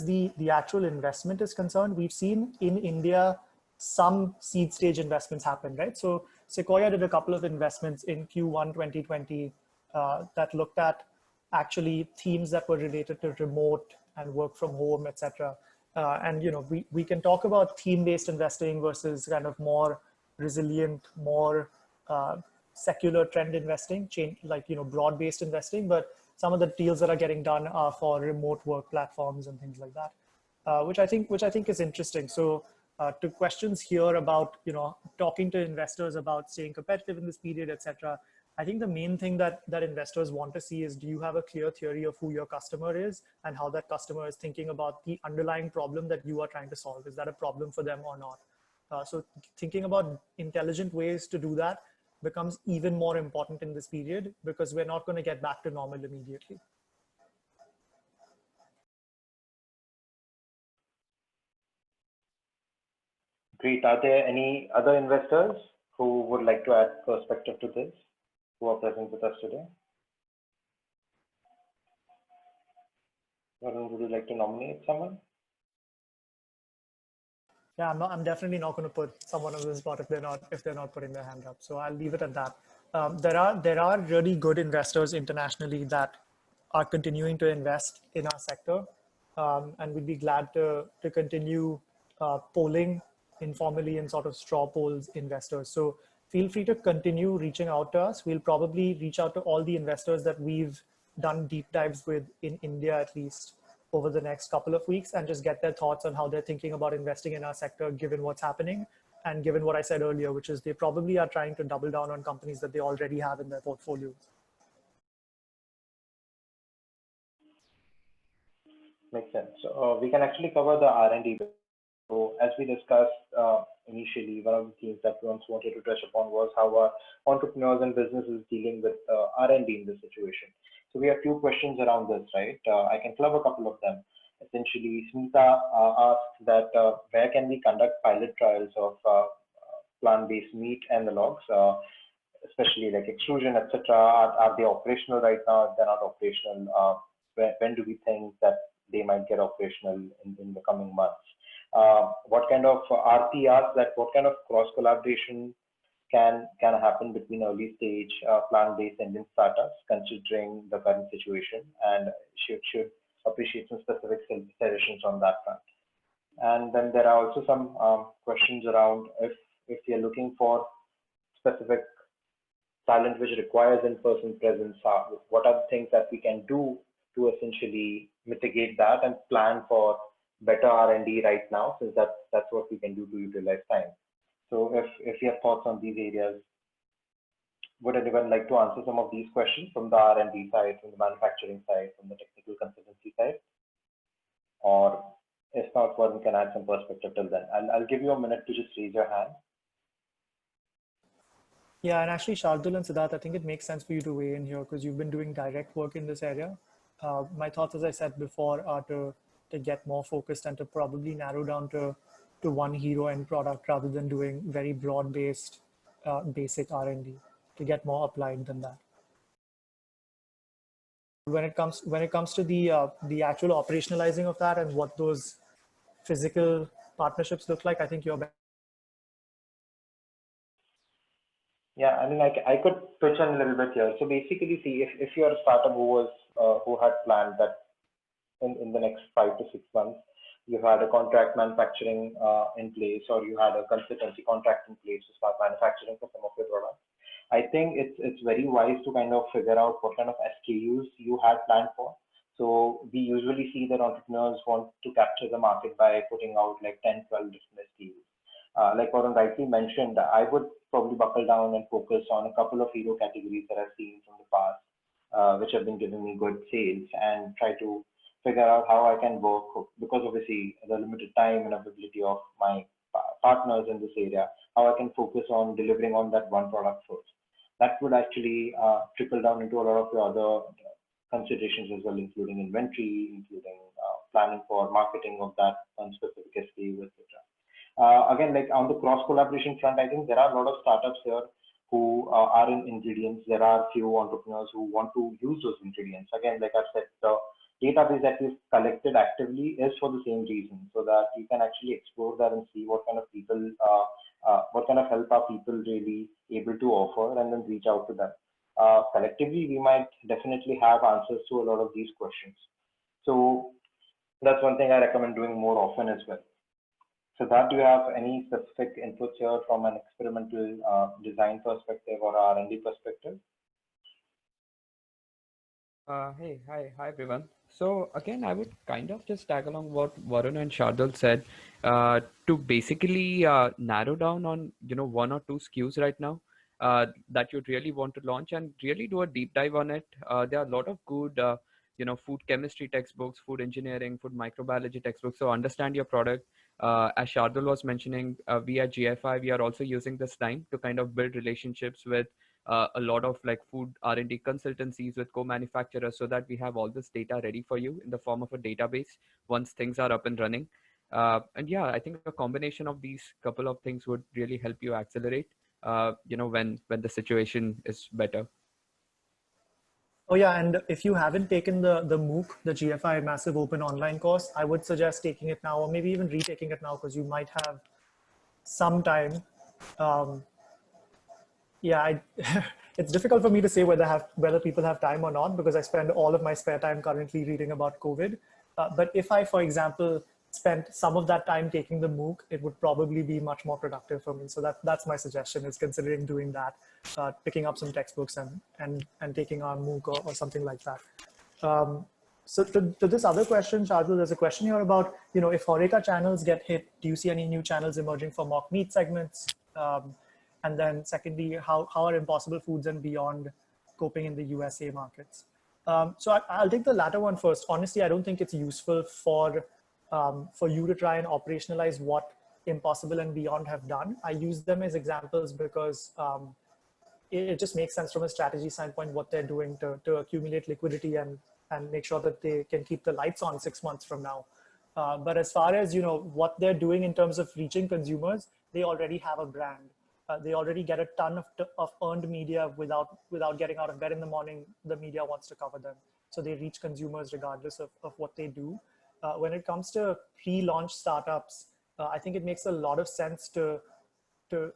the actual investment is concerned, we've seen in India some seed stage investments happen, right? So Sequoia did a couple of investments in Q1 2020 that looked at actually themes that were related to remote and work from home, etc. And we can talk about theme-based investing versus kind of more resilient, more secular trend investing, broad-based investing. But some of the deals that are getting done are for remote work platforms and things like that, which I think is interesting. So to questions here about talking to investors about staying competitive in this period, etc. I think the main thing that investors want to see is, do you have a clear theory of who your customer is and how that customer is thinking about the underlying problem that you are trying to solve? Is that a problem for them or not? So thinking about intelligent ways to do that becomes even more important in this period, because we're not going to get back to normal immediately. Great. Are there any other investors who would like to add perspective to this, who are present with us today? Varun, would you like to nominate someone? Yeah, I'm definitely not going to put someone on the spot if they're not putting their hand up. So I'll leave it at that. There are really good investors internationally that are continuing to invest in our sector, and we'd be glad to continue polling informally and sort of straw polls investors. So feel free to continue reaching out to us. We'll probably reach out to all the investors that we've done deep dives with in India, at least, over the next couple of weeks, and just get their thoughts on how they're thinking about investing in our sector, given what's happening. And given what I said earlier, which is they probably are trying to double down on companies that they already have in their portfolios. Makes sense. So we can actually cover the R&D. So as we discussed initially, one of the things that we once wanted to touch upon was how our entrepreneurs and businesses dealing with R&D in this situation. So we have a few questions around this, right? I can club a couple of them. Essentially, Smita asked that where can we conduct pilot trials of plant-based meat analogs, especially like extrusion, etc. Are they operational right now? If they're not operational, when do we think that they might get operational in the coming months? What kind of RPRs, what kind of cross collaboration can happen between early stage plant-based Indian startups, considering the current situation, and should appreciate some specific suggestions on that front. And then there are also some questions around if you're looking for specific talent which requires in-person presence, what are the things that we can do to essentially mitigate that and plan for better R&D right now, since that's what we can do to utilize time. So if you have thoughts on these areas, would anyone like to answer some of these questions from the R&D side, from the manufacturing side, from the technical consultancy side? Or if not, one can add some perspective till then. I'll give you a minute to just raise your hand. Yeah, and actually, Shardul and Siddharth, I think it makes sense for you to weigh in here because you've been doing direct work in this area. My thoughts, as I said before, are to get more focused and to probably narrow down to one hero end product rather than doing very broad-based basic R&D, to get more applied than that. When it comes to the actual operationalizing of that and what those physical partnerships look like, I think you're better. Yeah, I mean, I could pitch in a little bit here. So basically, see, if you're a startup who had planned that in the next 5 to 6 months, you had a contract manufacturing in place, or you had a consultancy contract in place to start manufacturing for some of your products, I think it's very wise to kind of figure out what kind of SKUs you had planned for. So we usually see that entrepreneurs want to capture the market by putting out like 10, 12 different SKUs. like Varun rightly mentioned, I would probably buckle down and focus on a couple of hero categories that I've seen from the past, which have been giving me good sales, and try to figure out how I can work, because obviously the limited time and availability of my partners in this area, how I can focus on delivering on that one product first. That would actually trickle down into a lot of the other considerations as well, including inventory, including planning for marketing of that one specific SKU, etc. Again, like on the cross collaboration front, I think there are a lot of startups here who are in ingredients. There are few entrepreneurs who want to use those ingredients. Again, like I've said, the database that we've collected actively is for the same reason, so that you can actually explore that and see what kind of people, what kind of help are people really able to offer, and then reach out to them. Collectively, we might definitely have answers to a lot of these questions. So that's one thing I recommend doing more often as well. So that, do you have any specific inputs here from an experimental design perspective or R&D perspective? Hi everyone. So again, I would kind of just tag along what Varun and Shardul said, to basically narrow down on one or two SKUs right now that you'd really want to launch, and really do a deep dive on it. There are a lot of good food chemistry textbooks, food engineering, food microbiology textbooks. So understand your product. As Shardul was mentioning, we at GFI, we are also using this time to kind of build relationships with a lot of like food R&D consultancies with co-manufacturers, so that we have all this data ready for you in the form of a database once things are up and running. And yeah, I think a combination of these couple of things would really help you accelerate, when the situation is better. Oh yeah, and if you haven't taken the MOOC, the GFI Massive Open Online course, I would suggest taking it now, or maybe even retaking it now, because you might have some time. Yeah, it's difficult for me to say whether people have time or not, because I spend all of my spare time currently reading about COVID. But if I, for example, spent some of that time taking the MOOC, it would probably be much more productive for me. So that's my suggestion, is considering doing that, picking up some textbooks and taking our MOOC or something like that. So to this other question, Shardul, there's a question here about, if HoReCa channels get hit, do you see any new channels emerging for mock meat segments? And then secondly, how are Impossible Foods and Beyond coping in the USA markets? So I'll take the latter one first. Honestly, I don't think it's useful for you to try and operationalize what Impossible and Beyond have done. I use them as examples because it just makes sense from a strategy standpoint what they're doing to accumulate liquidity and make sure that they can keep the lights on 6 months from now. But as far as what they're doing in terms of reaching consumers, they already have a brand. They already get a ton of earned media without getting out of bed in the morning. The media wants to cover them. So they reach consumers regardless of what they do. When it comes to pre-launch startups, I think it makes a lot of sense to,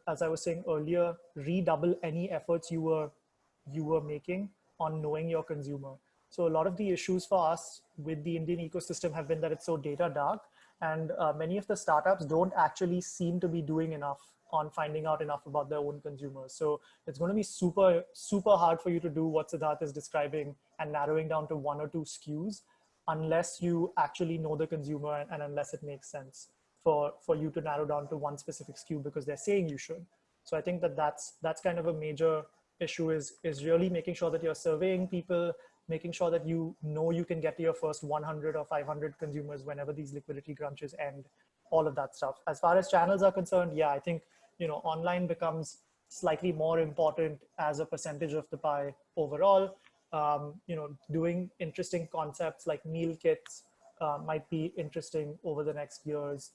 as I was saying earlier, redouble any efforts you were making on knowing your consumer. So a lot of the issues for us with the Indian ecosystem have been that it's so data dark, and many of the startups don't actually seem to be doing enough on finding out enough about their own consumers. So it's going to be super, super hard for you to do what Siddharth is describing and narrowing down to one or two SKUs, unless you actually know the consumer and unless it makes sense for you to narrow down to one specific SKU because they're saying you should. So I think that's kind of a major issue, is really making sure that you're surveying people, making sure that you can get to your first 100 or 500 consumers whenever these liquidity crunches end, all of that stuff. As far as channels are concerned, yeah, I think online becomes slightly more important as a percentage of the pie overall. Doing interesting concepts like meal kits might be interesting over the next years.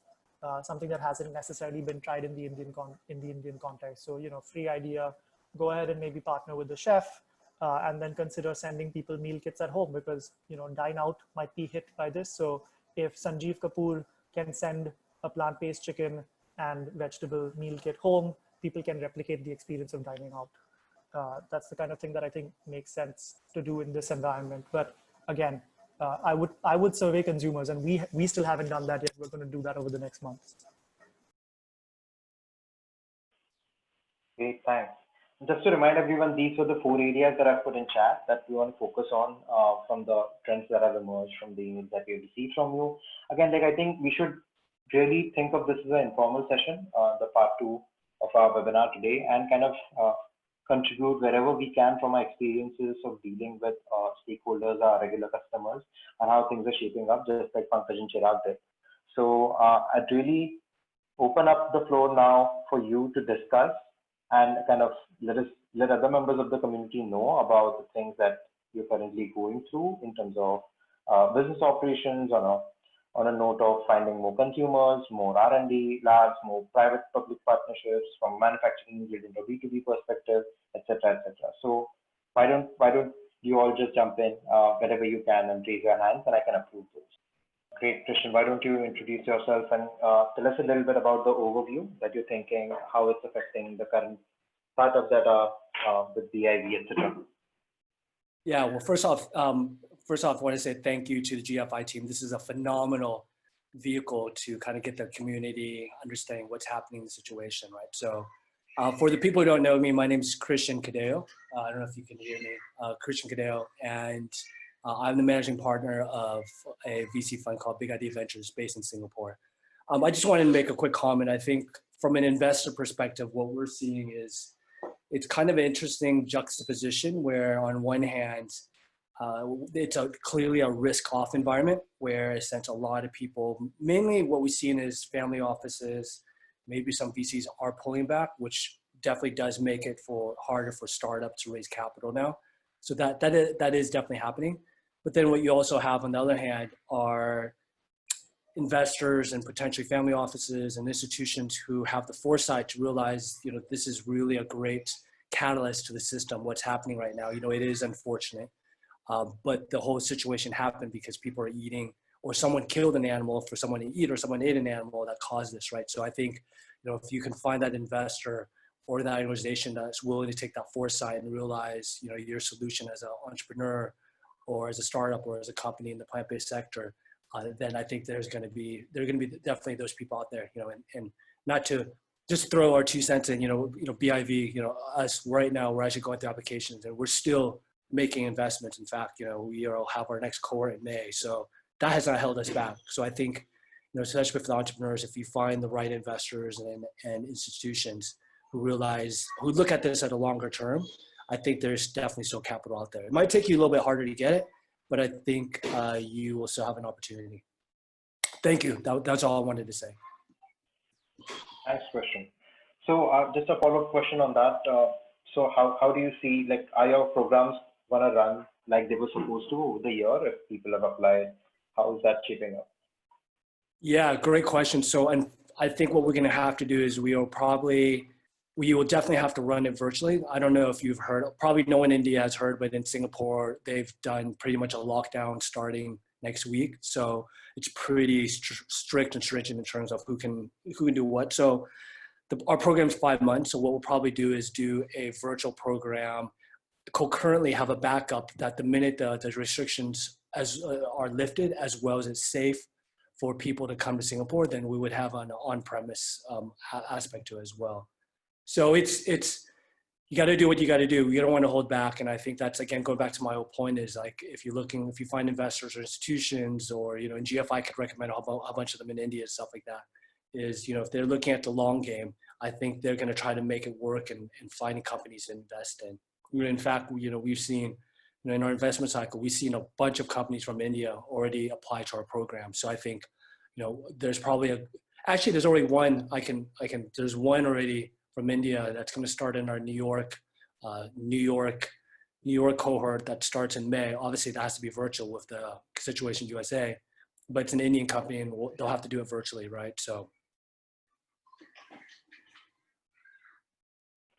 Something that hasn't necessarily been tried in the Indian context. So free idea, go ahead and maybe partner with the chef, and then consider sending people meal kits at home, because dine out might be hit by this. So if Sanjeev Kapoor can send a plant-based chicken and vegetable meal kit home, people can replicate the experience of dining out. That's the kind of thing that I think makes sense to do in this environment. But again, I would survey consumers, and we still haven't done that yet. We're going to do that over the next month. Great, thanks. Just to remind everyone, these were the 4 areas that I've put in chat that we want to focus on from the trends that have emerged from the emails that we have received from you. Again, I think we should really think of this as an informal session, the part 2 of our webinar today, and kind of contribute wherever we can from our experiences of dealing with stakeholders, our regular customers, and how things are shaping up, just like Pankaj and Chirag did. So I'd really open up the floor now for you to discuss and kind of let other members of the community know about the things that you're currently going through in terms of business operations on a note of finding more consumers, more R&D labs, more private-public partnerships from manufacturing ingredient or B2B perspective, etc., etc. So why don't you all just jump in wherever you can and raise your hands, and I can approve those. Great, Christian. Why don't you introduce yourself and tell us a little bit about the overview that you're thinking, how it's affecting the current startups that are with BIV, etc. Yeah, well, first off, I want to say thank you to the GFI team. This is a phenomenal vehicle to kind of get the community understanding what's happening in the situation, right? So for the people who don't know me, my name is Christian Cadeo. I don't know if you can hear me, Christian Cadeo, and I'm the managing partner of a VC fund called Big Idea Ventures based in Singapore. I just wanted to make a quick comment. I think from an investor perspective, what we're seeing is it's kind of an interesting juxtaposition where on one hand, it's clearly a risk-off environment where essentially a lot of people, mainly what we've seen is family offices, maybe some VCs are pulling back, which definitely does make it harder for startups to raise capital now. So that is definitely happening. But then what you also have on the other hand are investors and potentially family offices and institutions who have the foresight to realize, this is really a great catalyst to the system. What's happening right now, it is unfortunate, but the whole situation happened because people are eating, or someone killed an animal for someone to eat, or someone ate an animal that caused this, right? So I think, if you can find that investor or that organization that's willing to take that foresight and realize, your solution as an entrepreneur or as a startup or as a company in the plant-based sector, then I think there are going to be definitely those people out there, and not to just throw our 2 cents in, BIV, us right now, we're actually going through applications and we're still making investments. In fact, we'll have our next cohort in May. So that has not held us back. So I think, especially for the entrepreneurs, if you find the right investors and institutions who look at this at a longer term, I think there's definitely still capital out there. It might take you a little bit harder to get it, but I think you will still have an opportunity. Thank you. That's all I wanted to say. Thanks, Christian. So just a follow-up question on that. So how do you see, are your programs going to run like they were supposed to over the year if people have applied? How is that shaping up? Yeah, great question. So, and I think what we're going to have to do is we will definitely have to run it virtually. I don't know if you've heard, probably no one in India has heard, but in Singapore, they've done pretty much a lockdown starting next week. So it's pretty strict and stringent in terms of who can do what. So our program's 5 months. So what we'll probably do is do a virtual program, concurrently have a backup that the minute the restrictions are lifted, as well as it's safe for people to come to Singapore, then we would have an on-premise aspect to it as well. So it's you got to do what you got to do. You don't want to hold back. And I think that's, again, going back to my whole point is if you find investors or institutions or, and GFI could recommend a bunch of them in India and stuff like that is, if they're looking at the long game, I think they're going to try to make it work and finding companies to invest in. In fact, we've seen, in our investment cycle, we've seen a bunch of companies from India already apply to our program. So I think, there's probably there's already one, there's one already from India that's going to start in our New York cohort that starts in May. Obviously, that has to be virtual with the Situation USA, but it's an Indian company and they'll have to do it virtually, right? So.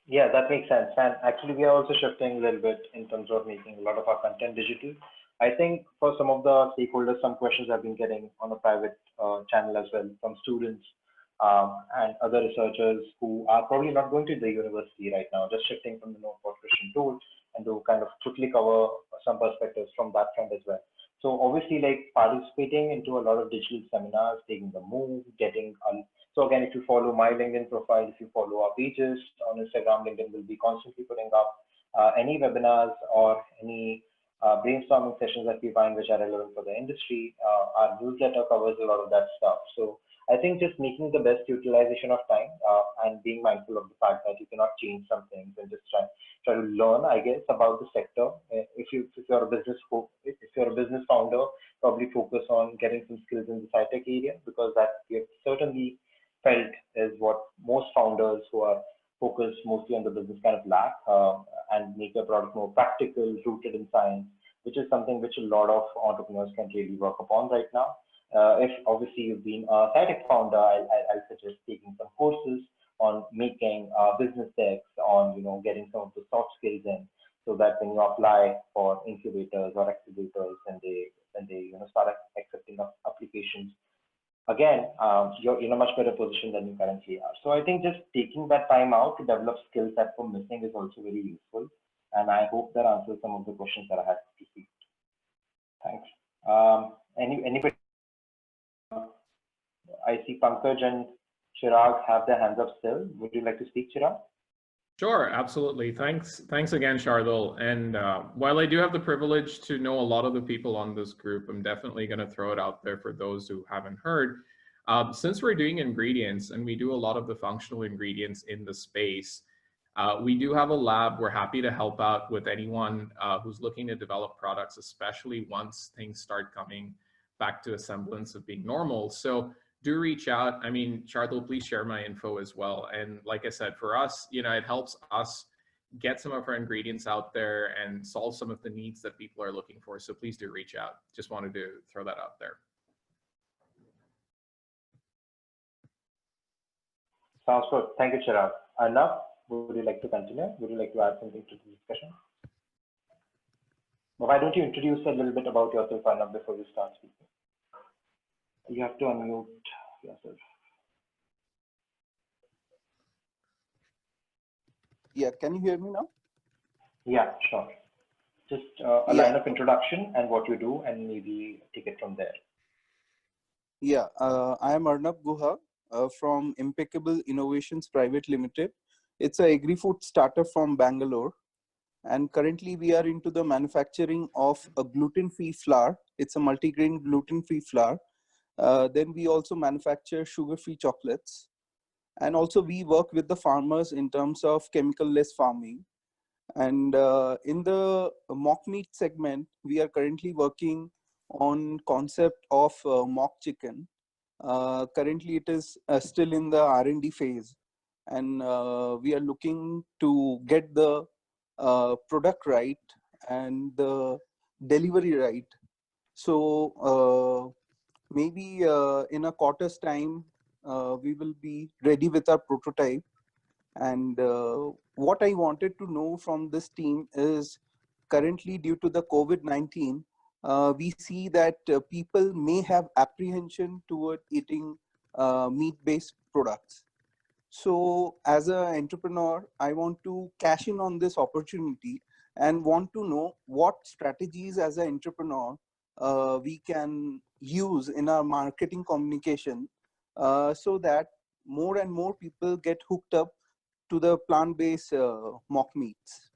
Yeah, that makes sense. And actually, we are also shifting a little bit in terms of making a lot of our content digital. I think for some of the stakeholders, some questions I've been getting on a private channel as well from students and other researchers who are probably not going to the university right now, just shifting from the note what Christian told and to kind of quickly cover some perspectives from that front as well. So obviously, participating into a lot of digital seminars, taking the move, so again, if you follow my LinkedIn profile, if you follow our pages on Instagram, LinkedIn will be constantly putting up any webinars or any brainstorming sessions that we find which are relevant for the industry. Our newsletter covers a lot of that stuff. So I think just making the best utilization of time and being mindful of the fact that you cannot change some things and just try to learn, I guess, about the sector. If you're a business founder, probably focus on getting some skills in the sci-tech area, because that we have certainly felt is what most founders who are focused mostly on the business kind of lack, and make their product more practical, rooted in science, which is something which a lot of entrepreneurs can really work upon right now. If obviously you've been a sci-tech founder, I'll suggest taking some courses on making business decks, on getting some of the soft skills in, so that when you apply for incubators or accelerators, and they start accepting applications, again, you're in a much better position than you currently are. So I think just taking that time out to develop skills that were missing is also very useful. And I hope that answers some of the questions that I had received. Thanks. Anybody? I see Pankaj and Chirag have their hands up still. Would you like to speak, Chirag? Sure, absolutely. Thanks again, Shardul. And while I do have the privilege to know a lot of the people on this group, I'm definitely going to throw it out there for those who haven't heard. Since we're doing ingredients and we do a lot of the functional ingredients in the space, we do have a lab. We're happy to help out with anyone who's looking to develop products, especially once things start coming back to a semblance of being normal. So do reach out. I mean, Shardul, please share my info as well. And like I said, for us, it helps us get some of our ingredients out there and solve some of the needs that people are looking for. So please do reach out. Just wanted to throw that out there. Sounds good. Thank you, Chirag. Arnav, would you like to continue? Would you like to add something to the discussion? But why don't you introduce a little bit about yourself, Arnav, before we start speaking? You have to unmute yourself. Yeah, can you hear me now? Yeah, sure. Just a line of introduction and what you do, and maybe take it from there. Yeah, I am Arnab Guha from Impeccable Innovations Private Limited. It's a agri-food startup from Bangalore. And currently we are into the manufacturing of a gluten-free flour. It's a multigrain gluten-free flour. Then we also manufacture sugar-free chocolates. And also we work with the farmers in terms of chemical-less farming. And in the mock meat segment, we are currently working on concept of mock chicken. Currently it is still in the R&D phase. And we are looking to get the product right and the delivery right. So maybe in a quarter's time, we will be ready with our prototype. And what I wanted to know from this team is, currently due to the COVID-19, we see that people may have apprehension toward eating meat-based products. So as an entrepreneur, I want to cash in on this opportunity and want to know what strategies as an entrepreneur we can use in our marketing communication so that more and more people get hooked up to the plant-based mock meats.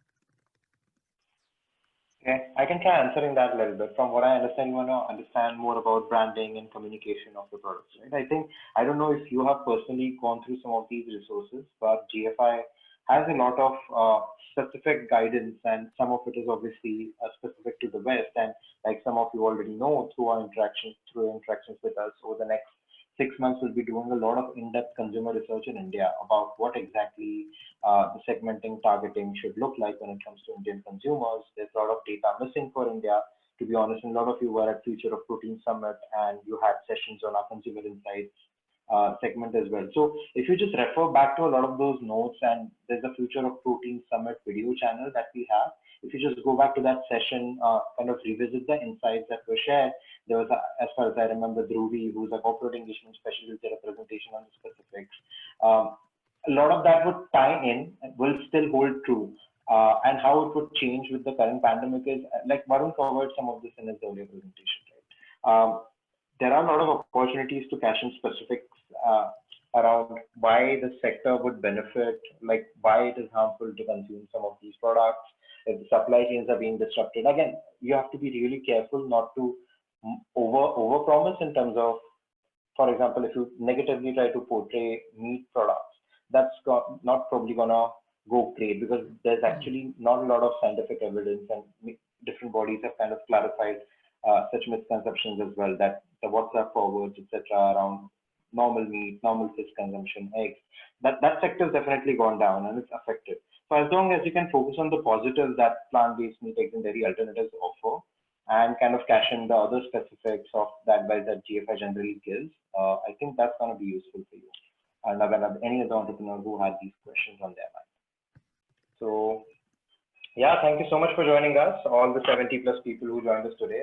Okay, I can try answering that a little bit. From what I understand, you want to understand more about branding and communication of the products, right? I don't know if you have personally gone through some of these resources, but GFI has a lot of specific guidance, and some of it is obviously specific to the West. And like some of you already know through our interactions with us over the next 6 months, we'll be doing a lot of in-depth consumer research in India about what exactly the segmenting, targeting should look like when it comes to Indian consumers. There's a lot of data missing for India, to be honest. And a lot of you were at Future of Protein Summit, and you had sessions on our consumer insights segment as well. So if you just refer back to a lot of those notes, and there's a Future of Protein Summit video channel that we have. If you just go back to that session, kind of revisit the insights that were shared, there was, as far as I remember, Dhruvi, who's a corporate engagement specialist, did a presentation on the specifics. A lot of that would tie in, will still hold true. And how it would change with the current pandemic is, like Varun covered some of this in his earlier presentation, right? There are a lot of opportunities to cash in specifics around why the sector would benefit, like why it is harmful to consume some of these products, if the supply chains are being disrupted. Again, you have to be really careful not to over promise in terms of for example, if you negatively try to portray meat products, that's not probably gonna go great, because there's actually not a lot of scientific evidence, and different bodies have kind of clarified such misconceptions as well, that the WhatsApp forwards, etc., around normal meat, normal fish consumption, eggs, that sector has definitely gone down and it's affected. So as long as you can focus on the positives that plant-based meat, eggs, and dairy alternatives offer, and kind of cash in the other specifics of the advice that GFI generally gives, I think that's going to be useful for you. And any other entrepreneur who had these questions on their mind. So yeah, thank you so much for joining us, all the 70+ people who joined us today.